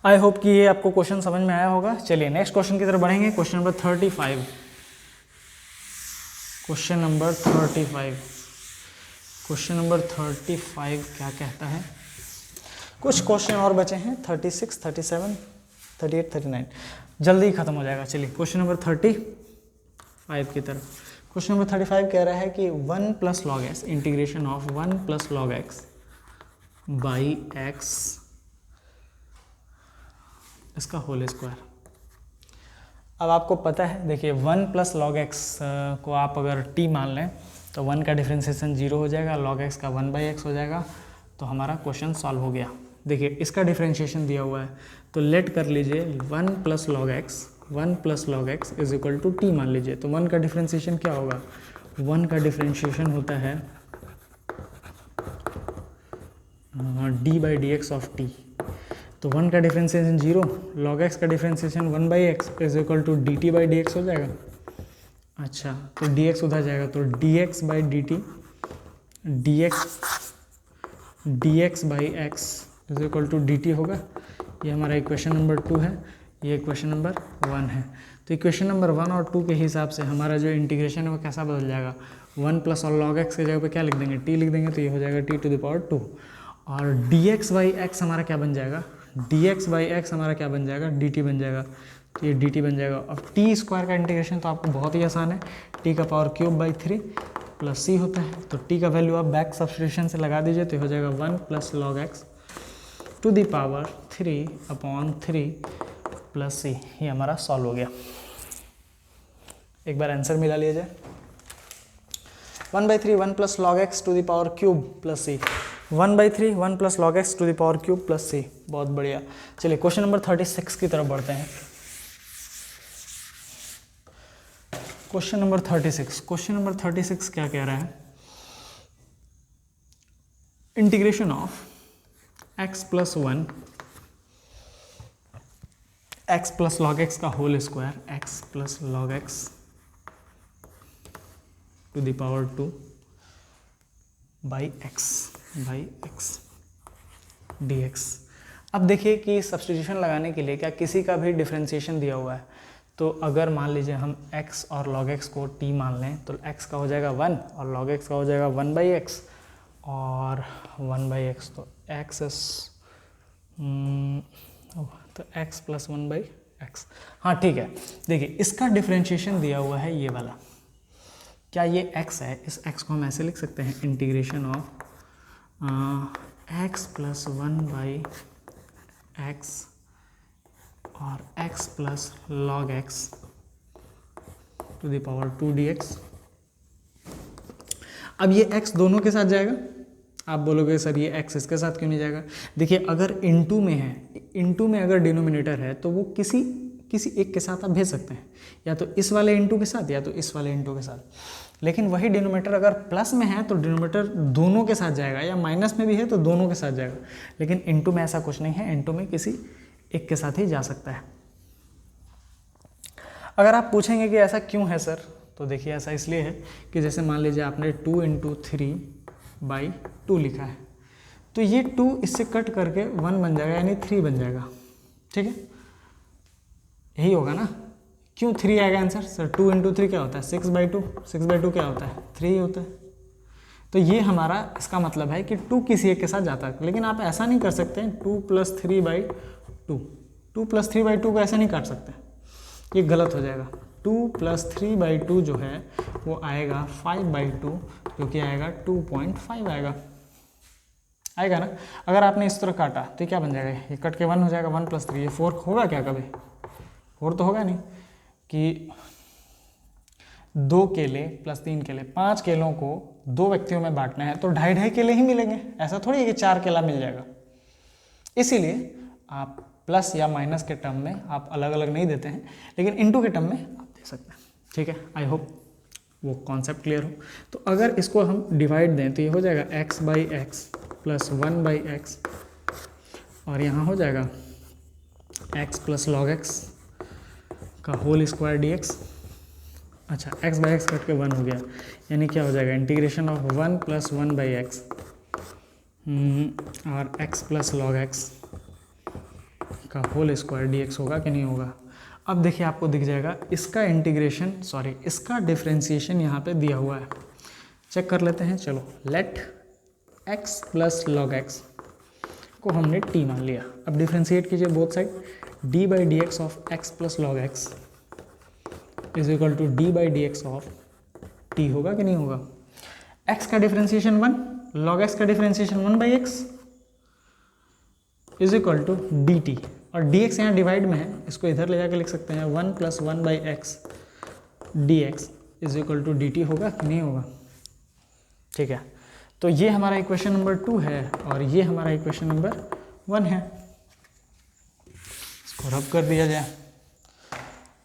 आई होप कि ये आपको क्वेश्चन समझ में आया होगा। चलिए नेक्स्ट क्वेश्चन की तरफ बढ़ेंगे। Question number 35, question number 35, question number 35 क्या कहता है। कुछ क्वेश्चन और बचे हैं, 36, 37 38, 39 जल्दी ही खत्म हो जाएगा। चलिए क्वेश्चन नंबर 35 की तरफ। क्वेश्चन नंबर 35 कह रहा है कि 1 plus log x, integration of 1 plus log x by x इसका होल स्क्वायर। अब आपको पता है, देखिए 1 प्लस लॉग एक्स को आप अगर t मान लें तो 1 का डिफ्रेंसिएशन 0 हो जाएगा, लॉग एक्स का 1/x हो जाएगा, तो हमारा क्वेश्चन सॉल्व हो गया। देखिए इसका डिफ्रेंशिएशन दिया हुआ है, तो लेट कर लीजिए 1 plus log x is equal to t मान लीजिए। तो 1 का डिफ्रेंशिएशन क्या होगा, 1 का डिफ्रेंशिएशन होता है d/dx ऑफ t। तो 1 का डिफ्रेंशिएशन 0, log x का differentiation 1/x is equal to dt/dx हो जाएगा। अच्छा, तो dx उधर जाएगा, तो dx/dt dx/x is equal to dt होगा। ये हमारा इक्वेशन नंबर 2 है, ये इक्वेशन नंबर 1 है। तो इक्वेशन नंबर 1 और 2 के हिसाब से हमारा जो इंटीग्रेशन है वो कैसा बदल जाएगा, 1 प्लस और log x के जगह पे क्या लिख देंगे, t लिख देंगे, तो ये हो जाएगा t⁻²। और dx/x हमारा क्या बन जाएगा, dx/x हमारा क्या बन जाएगा, dt बन जाएगा, तो ये dt बन जाएगा। अब t स्क्वायर का इंटीग्रेशन तो आपको बहुत ही आसान है, t⁻³ प्लस c होता है, तो t का वैल्यू आप बैक सब्स्टिट्यूशन से लगा दीजिए, तो हो जाएगा 1 plus log x to the power 3/3 plus c। ये हमारा सॉल्व हो गया। एक बार आंसर मिला लीजिए, 1/3 1 plus log x to the power cube plus c, 1/3 1 plus log x to the power cube plus c। बहुत बढ़िया। चलिए क्वेश्चन नंबर 36 की तरफ बढ़ते हैं। क्वेश्चन नंबर 36 क्या कह रहा है, integration of x plus 1 x plus log x का whole square, x plus log x to the power 2 by x dx। अब देखिए कि सब्स्टिट्यूशन लगाने के लिए क्या किसी का भी डिफरेंशिएशन दिया हुआ है, तो अगर मान लीजिए हम x और log x को t मान लें, तो x का हो जाएगा 1 और log x का हो जाएगा 1/x और 1/x, तो x तो x प्लस 1/x। हाँ ठीक है, देखिए इसका डिफरेंशिएशन दिया हुआ है ये वाला, क्या ये x है, इस x को हम ऐसे लिख सकते हैं, integration of x plus 1/x और x plus log x to the power 2 dx। अब ये x दोनों के साथ जाएगा, आप बोलोगे सर ये x इसके साथ क्यों नहीं जाएगा। देखिए अगर इनटू में है, इनटू में अगर डिनोमिनेटर है तो वो किसी एक के साथ आप भेज सकते हैं, या तो इस वाले इनटू के साथ या तो इस वाले इनटू के साथ। लेकिन वही डिनोमिनेटर अगर प्लस में है तो डिनोमिनेटर दोनों के साथ जाएगा, या माइनस में भी है तो दोनों के साथ जाएगा। लेकिन इनटू में ऐसा कुछ नहीं है, इनटू में किसी एक के साथ ही जा सकता है। अगर आप पूछेंगे कि ऐसा क्यों है सर, तो देखिए ऐसा इसलिए है कि जैसे मान लीजिए आपने 2 × 3/2 लिखा है, तो ये 2 इससे कट करके 1 बन जाएगा, यानी 3 बन जाएगा। ठीक है, यही होगा ना, क्यों 3 आएगा आंसर, सर 2 × 3 क्या होता है 6/2, 6/2 क्या होता है 3 होता है। तो ये हमारा इसका मतलब है कि 2 किसी एक के साथ जाता है। लेकिन आप ऐसा नहीं कर सकते 2 + 3/2, 2 + 3/2 को ऐसे नहीं काट सकते, ये गलत हो जाएगा। 2 + 3/2 जो है वो आएगा 5/2, जो कि आएगा 2.5 आएगा ना। अगर आपने इस तरह काटा तो क्या बन जाएगा, ये कट के 1 हो जाएगा, 1 + 3, ये 4 होगा क्या कभी, 4 तो होगा नहीं। कि 2 केले प्लस 3 केले, 5 केलों को 2 व्यक्तियों में बांटना है तो 2.5 केले ही मिलेंगे, ऐसा थोड़ी है कि 4 केला मिल जाएगा। इसीलिए आप प्लस या माइनस के टर्म में आप अलग अलग नहीं देते हैं, लेकिन इनटू के टर्म में आप दे सकते हैं। ठीक है, आई होप वो कॉन्सेप्ट क्लियर हो। तो अगर इसको हम डिवाइड दें तो ये हो जाएगा x/x प्लस 1/x, और यहाँ हो जाएगा x प्लस log x का होल स्क्वायर dx। अच्छा, x/x कट के 1 हो गया, यानी क्या हो जाएगा, इंटीग्रेशन ऑफ 1 + 1/x और x प्लस log x का होल स्क्वायर dx होगा कि नहीं होगा। अब देखिए आपको दिख जाएगा इसका इंटीग्रेशन, सॉरी इसका डिफरेंशिएशन यहाँ पे दिया हुआ है, चेक कर लेते हैं। चलो, let x plus log x को हमने t मान लिया। अब डिफरेंशिएट कीजिए both side, d by d x of x plus log x is equal to d by d x of t होगा कि नहीं होगा? एक्स का डिफ्रेंसिएशन 1, लॉग एक्स का differentiation 1 by x is equal to d t, और डी एक्स यहाँ डिवाइड में है, इसको इधर ले जाकर लिख सकते हैं 1 plus 1 by x d x is equal to d t होगा कि नहीं होगा? ठीक है, तो ये हमारा इक्वेशन नंबर 2 है और ये हमारा इक्वेशन नंबर 1 है। इसको रब कर दिया जाए।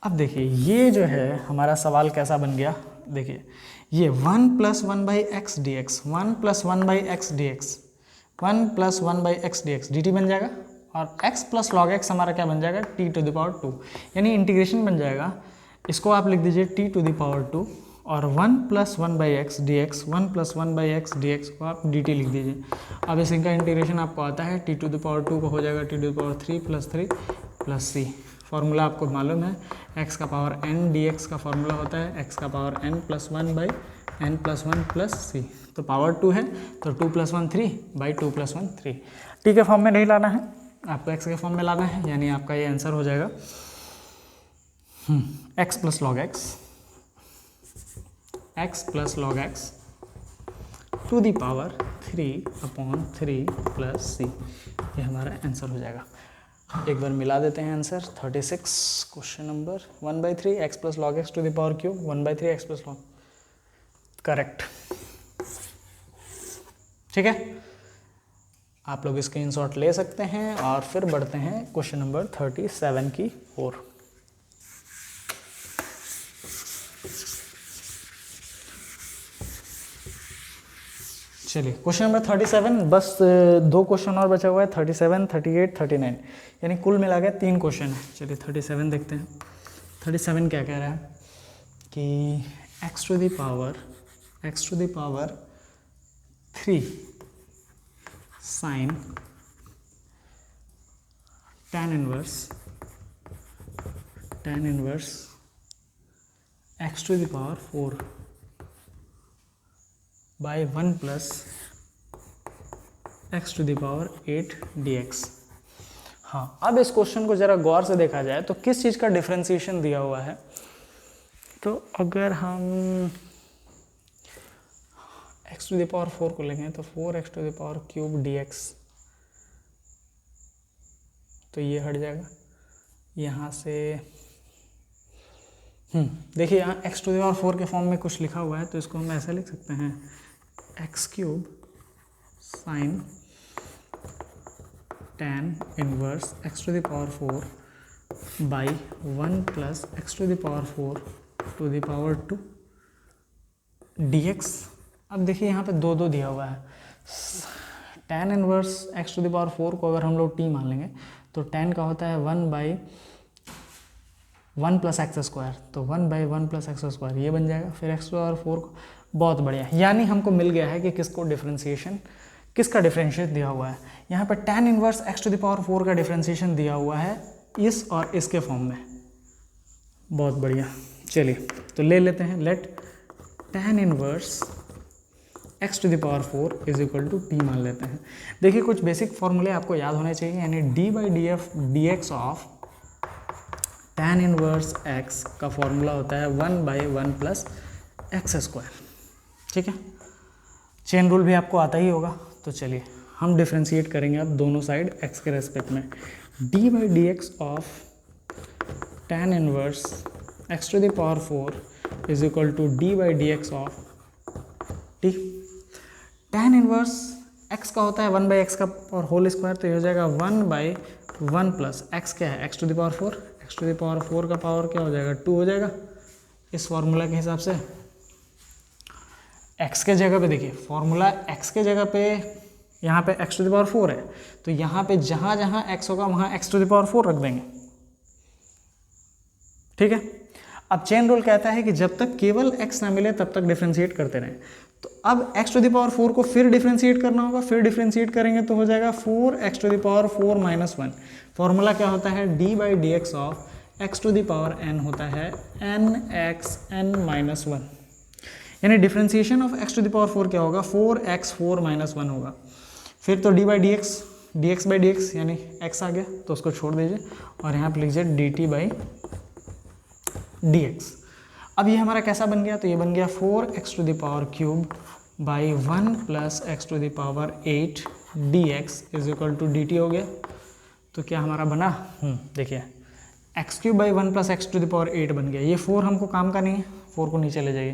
अब देखिए ये जो है हमारा सवाल कैसा बन गया, देखिए ये 1 plus 1 by x d x, 1 plus 1 by x d x, 1 plus 1 by x d x D T बन जाएगा, और x प्लस लॉग एक्स हमारा क्या बन जाएगा? t टू द पावर 2, यानी इंटीग्रेशन बन जाएगा। इसको आप लिख दीजिए t टू द पावर 2, और 1 plus 1 by x d x, 1 plus 1 by x d x को आप dt लिख दीजिए। अब इस इनका इंटीग्रेशन आपको आता है, t टू द पावर 2 को हो जाएगा t to the power 3 plus 3 plus c। Formula आपको मालूम है, x का पावर n dx का फॉर्मूला होता है x का power n plus 1 by n plus 1 plus c। तो पावर 2 है तो 2 प्लस 1 3 बाई 2 प्लस 1 3। t के फॉर्म में नहीं लाना है, आपको x के फॉर्म में लाना है, यानी आपका ये आंसर हो जाएगा x plus log x to the power 3/3 plus c। ये हमारा आंसर हो जाएगा। एक बार मिला देते हैं answer. 36 question number 1/3 x plus log x to the power cube 1/3 x plus log, correct. ठीक है, आप लोग स्क्रीनशॉट ले सकते हैं और फिर बढ़ते हैं क्वेश्चन नंबर 37 की ओर। चलिए क्वेश्चन नंबर 37, बस 2 क्वेश्चन और बचा हुआ है, 37, 38, 39, यानी कुल मिला के 3 क्वेश्चन है। चलिए 37 देखते हैं। 37 क्या कह रहा है कि x to the power 3 sine tan inverse x to the power 4 by 1 plus x to the power 8 dx। हाँ, अब इस क्वेश्चन को ज़रा गौर से देखा जाए तो किस चीज़ का डिफरेंशिएशन दिया हुआ है। तो अगर हम x टू द पावर 4 को लेंगे तो 4x to the power cube dx, तो ये हट जाएगा यहाँ से। देखिए यहाँ x टू द पावर 4 के फॉर्म में कुछ लिखा हुआ है, तो इसको हम ऐसे लिख सकते हैं x cube sine tan inverse x to the power 4 by 1 plus x to the power 4 to the power 2 dx। अब देखिए यहाँ पे 2 दिया हुआ है। tan inverse x to the power 4 को अगर हम लोग t मान लेंगे तो tan का होता है 1 बाई 1 प्लस एक्स स्क्वायर, तो 1 बाई 1 प्लस एक्स स्क्वायर ये बन जाएगा। फिर x टू द पावर 4 को, बहुत बढ़िया, यानी हमको मिल गया है कि किसका डिफरेंशिएट दिया हुआ है। यहाँ पर tan inverse x to the power 4 का डिफरेंशिएशन दिया हुआ है इस और इसके फॉर्म में। बहुत बढ़िया, चलिए तो ले लेते हैं। Let tan inverse x to the power 4 is equal to t मान लेते हैं। देखिए कुछ बेसिक फॉर्मूले आपको याद होने चाहिए, यानी d by D F D x of tan inverse x का फॉर्मूला होता है 1 बाई 1 प्लस एक्स स्क्वायर। ठीक है, चेन रूल भी आपको आता ही होगा। तो चलिए हम डिफ्रेंशिएट करेंगे अब दोनों साइड x के रेस्पेक्ट में। d by d x of tan inverse x to the power 4 is equal to d by d x of t। tan inverse x का होता है 1 बाई एक्स का और होल स्क्वायर, तो ये हो जाएगा 1 बाई 1 प्लस x क्या है x to the power 4, x to the power 4 का पावर क्या हो जाएगा 2 हो जाएगा इस फॉर्मूला के हिसाब से। x के जगह पे देखिए फॉर्मूला x के जगह पे यहाँ पे x टू द पावर 4 है, तो यहाँ पे जहाँ जहाँ x होगा वहाँ x टू द पावर 4 रख देंगे। ठीक है, अब चेन रूल कहता है कि जब तक केवल x ना मिले तब तक डिफ्रेंशिएट करते रहें। तो अब x टू द पावर 4 को फिर डिफ्रेंशिएट करना होगा, फिर डिफ्रेंशिएट करेंगे तो हो जाएगा 4x to the power 4 minus 1। Formula क्या होता है d by d x of x to the power n होता है nx n माइनस 1, यानी differentiation of x to the power 4 क्या होगा 4x 4 माइनस 1 होगा। फिर तो d by d x dx by dx यानी x आ गया तो उसको छोड़ दीजिए और यहाँ पे लीजिए dt बाई dx। अब ये हमारा कैसा बन गया, तो ये बन गया 4x to the power cube by 1 plus x to the power 8 dx is equal to dt हो गया। तो क्या हमारा बना, देखिए x cube by 1 plus x to the power 8 बन गया। ये 4 हमको काम का नहीं है, 4 को नीचे ले जाइए,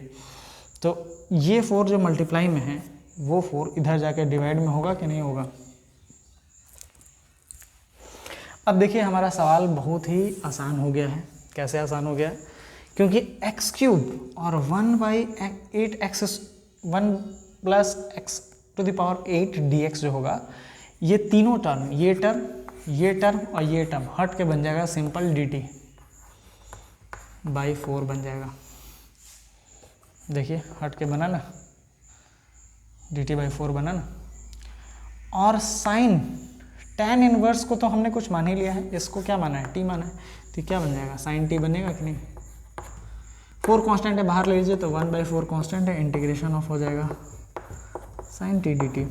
तो ये 4 जो मल्टीप्लाई में है वो 4 इधर जाके डिवाइड में होगा कि नहीं होगा। अब देखिए हमारा सवाल बहुत ही आसान हो गया है। कैसे आसान हो गया, क्योंकि एक्स क्यूब और 1 by 8x 1 plus x to the power 8 dx जो होगा, ये तीनों टर्म, ये टर्म और ये टर्म हट के बन जाएगा सिंपल dt बाई 4 बन जाएगा। देखिए हट के बना ना, dt बाई 4 बना ना। और साइन tan इनवर्स को तो हमने कुछ मान ही लिया है, इसको क्या माना है, t माना है, तो क्या बन जाएगा साइन t बनेगा कि नहीं। 4 कांस्टेंट है, बाहर ले लीजिए तो 1/4 कांस्टेंट है, इंटीग्रेशन ऑफ हो जाएगा साइन t dt।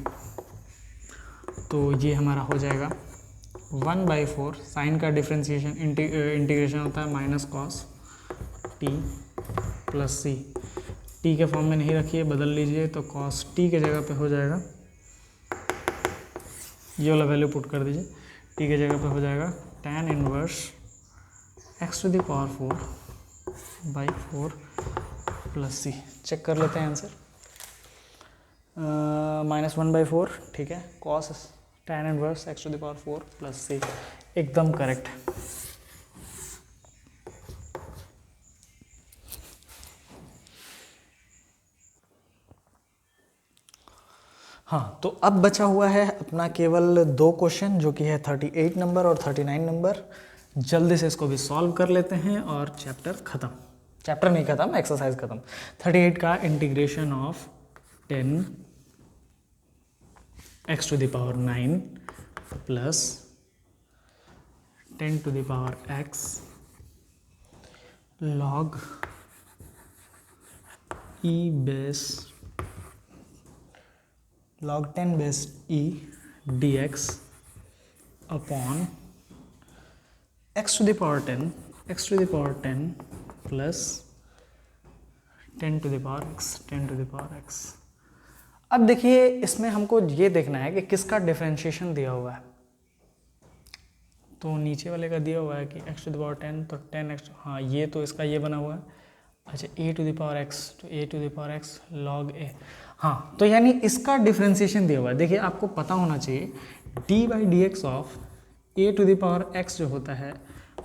तो ये हमारा हो जाएगा 1/4, साइन का डिफ्रेंसिएशन इंटीग्रेशन होता है माइनस कॉस t प्लस सी। टी के फॉर्म में नहीं रखिए, बदल लीजिए तो कॉस टी के जगह पे हो जाएगा, ये वाला वैल्यू पुट कर दीजिए, टी के जगह पे हो जाएगा tan inverse x to the power 4/4 plus C. Check कर लेते हैं आंसर, -1/4, ठीक है, cos tan inverse x to the power 4 plus C, एकदम करेक्ट। हाँ, तो अब बचा हुआ है अपना केवल 2 क्वेश्चन, जो कि है 38 नंबर और 39 नंबर। जल्दी से इसको भी सॉल्व कर लेते हैं और चैप्टर ख़त्म, चैप्टर नहीं ख़त्म, एक्सरसाइज ख़त्म। 38 का integration of 10 x to the power 9 plus 10 to the power x log e base log 10 base e dx upon x to the power 10 plus 10 to the power x। अब देखिए इसमें हमको ये देखना है कि किसका डिफरेंशिएशन दिया हुआ है। तो नीचे वाले का दिया हुआ है कि x टू द पावर 10, तो 10x, हाँ ये तो इसका ये बना हुआ है। अच्छा a to the power x, तो a to the power x log a, हाँ तो यानी इसका डिफरेंशिएशन दिया हुआ है। देखिए आपको पता होना चाहिए d by d x of a to the power x जो होता है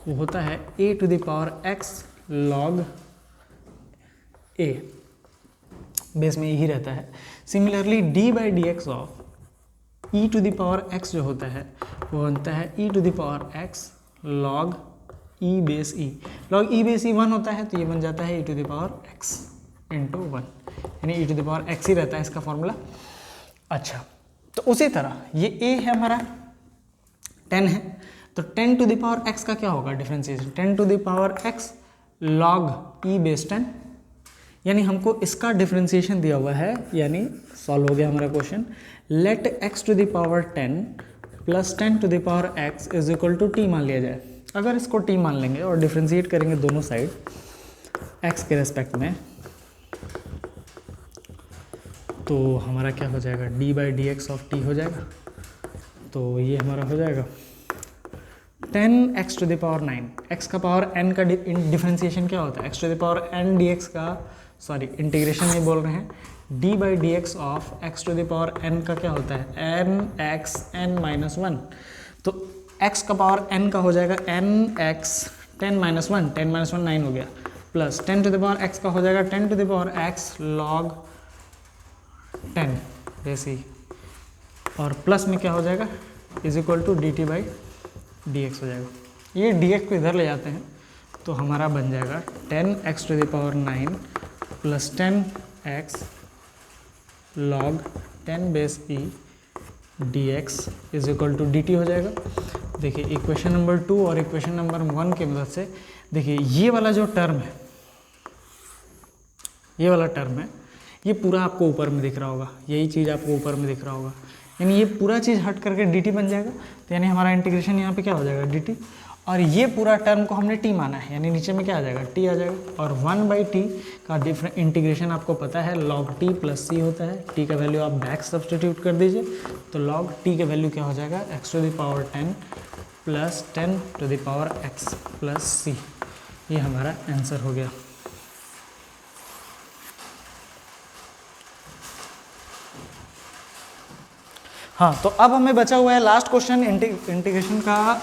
वो होता है a to the power x log a, base में यही रहता है। Similarly d by d x of e to the power x जो होता है वो बनता है e to the power x log e base e। log e base e 1 होता है, तो ये बन जाता है e to the power x into 1, यानी e to the power x ही रहता है इसका फॉर्मूला। अच्छा, तो उसी तरह ये a है हमारा 10 है, तो 10 टू द पावर x का क्या होगा differentiation, 10 to the power x log e base 10, यानी हमको इसका डिफरेंशिएशन दिया हुआ है, यानी सॉल्व हो गया हमारा question. Let x to the power 10 plus 10 to the power x is equal to t मान लिया जाए। अगर इसको t मान लेंगे और डिफरेंशिएट करेंगे दोनों साइड x के रेस्पेक्ट में, तो हमारा क्या हो जाएगा d by d x of t हो जाएगा। तो ये हमारा हो जाएगा 10x to the power 9, x का पावर n का डिफरेंशिएशन क्या होता है, x to the power n dx का, सॉरी इंटीग्रेशन नहीं बोल रहे हैं, d by d x of x to the power n का क्या होता है nx n माइनस 1। तो x का पावर n का हो जाएगा nx 10 माइनस 1, 10 माइनस 1 9 हो गया, plus 10 to the power x का हो जाएगा 10 to the power x log 10 जैसे, और प्लस में क्या हो जाएगा is equal to d t by d x हो जाएगा। ये डी एक्स को इधर ले जाते हैं तो हमारा बन जाएगा 10x to the power 9 plus 10x log 10 base e dx is equal to d t हो जाएगा। देखिए इक्वेशन नंबर 2 और इक्वेशन नंबर 1 की मदद से देखिए ये वाला जो टर्म है, ये वाला टर्म है, ये पूरा आपको ऊपर में दिख रहा होगा, यही चीज़ आपको ऊपर में दिख रहा होगा, यानी ये पूरा चीज़ हट करके dt बन जाएगा, तो यानी हमारा इंटीग्रेशन यहाँ पे क्या हो जाएगा dt, और ये पूरा टर्म को हमने t माना है, यानी नीचे में क्या आ जाएगा t आ जाएगा। और 1/t का डिफरेंट इंटीग्रेशन आपको पता है log t प्लस c होता है, t का वैल्यू आप बैक सब्सटीट्यूट कर दीजिए, तो log t का वैल्यू क्या हो जाएगा x⁻10 plus 10⁻x plus c, ये हमारा आंसर हो गया। हाँ, तो अब हमें बचा हुआ है लास्ट क्वेश्चन इंटीग्रेशन का,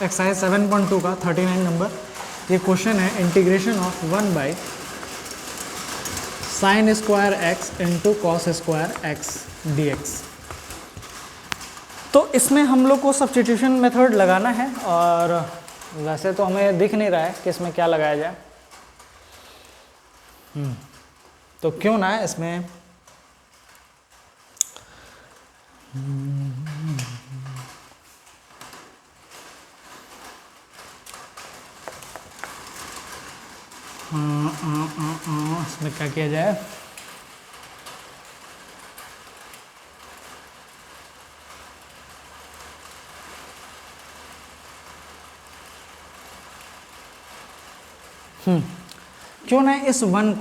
एक्सरसाइज 7.2 का 39 नंबर। ये क्वेश्चन है integration of 1/sin² x into cos² x dx। तो इसमें हम लोग को सब्स्टिट्यूशन मेथड लगाना है, और वैसे तो हमें दिख नहीं रहा है कि इसमें क्या लगाया जाए, तो क्यों ना इसमें इसमें क्या किया जाए, क्यों ना इस वन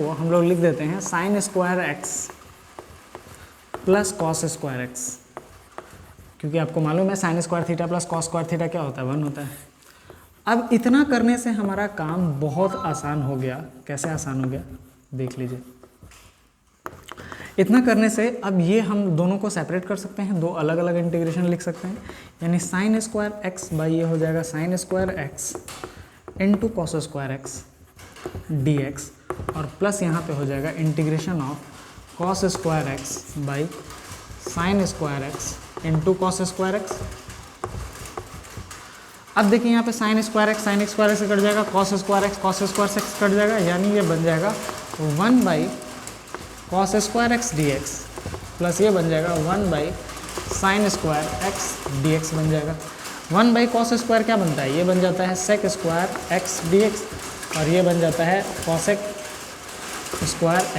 को हम लोग लिख देते हैं sin² x plus cos² x, क्योंकि आपको मालूम है sin² प्लस cos² क्या होता है, 1 होता है। अब इतना करने से हमारा काम बहुत आसान हो गया। कैसे आसान हो गया देख लीजिए। इतना करने से अब ये हम दोनों को सेपरेट कर सकते हैं, दो अलग अलग इंटीग्रेशन लिख सकते हैं, यानी sin² x बाई ये हो जाएगा sin² x into cos² x dx, और प्लस यहाँ पे हो जाएगा integration of cos² x by sin² x into cos² x। अब देखिए यहाँ पे sin² x से कट जाएगा, cos² x कट जाएगा, यानी ये बन जाएगा 1/cos² x dx प्लस ये बन जाएगा 1/sin² x dx बन जाएगा। 1/cos² क्या बनता है, ये बन जाता है sec² x dx, और ये बन जाता है cosec²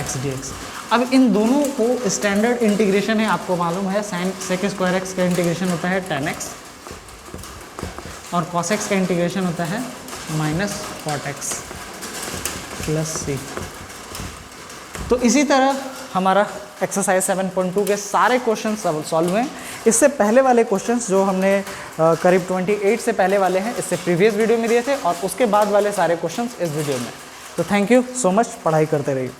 x dx। अब इन दोनों को स्टैंडर्ड इंटीग्रेशन है, आपको मालूम है sec² x का इंटीग्रेशन होता है tan x, और cos x का इंटीग्रेशन होता है -cot x प्लस c। तो इसी तरह हमारा एक्सरसाइज 7.2 के सारे क्वेश्चन सॉल्व हुए। इससे पहले वाले क्वेश्चंस जो हमने करीब 28 से पहले वाले हैं, इससे प्रीवियस वीडियो में दिए थे, और उसके बाद वाले सारे क्वेश्चंस इस वीडियो में। तो थैंक यू सो मच, पढ़ाई करते रहिए।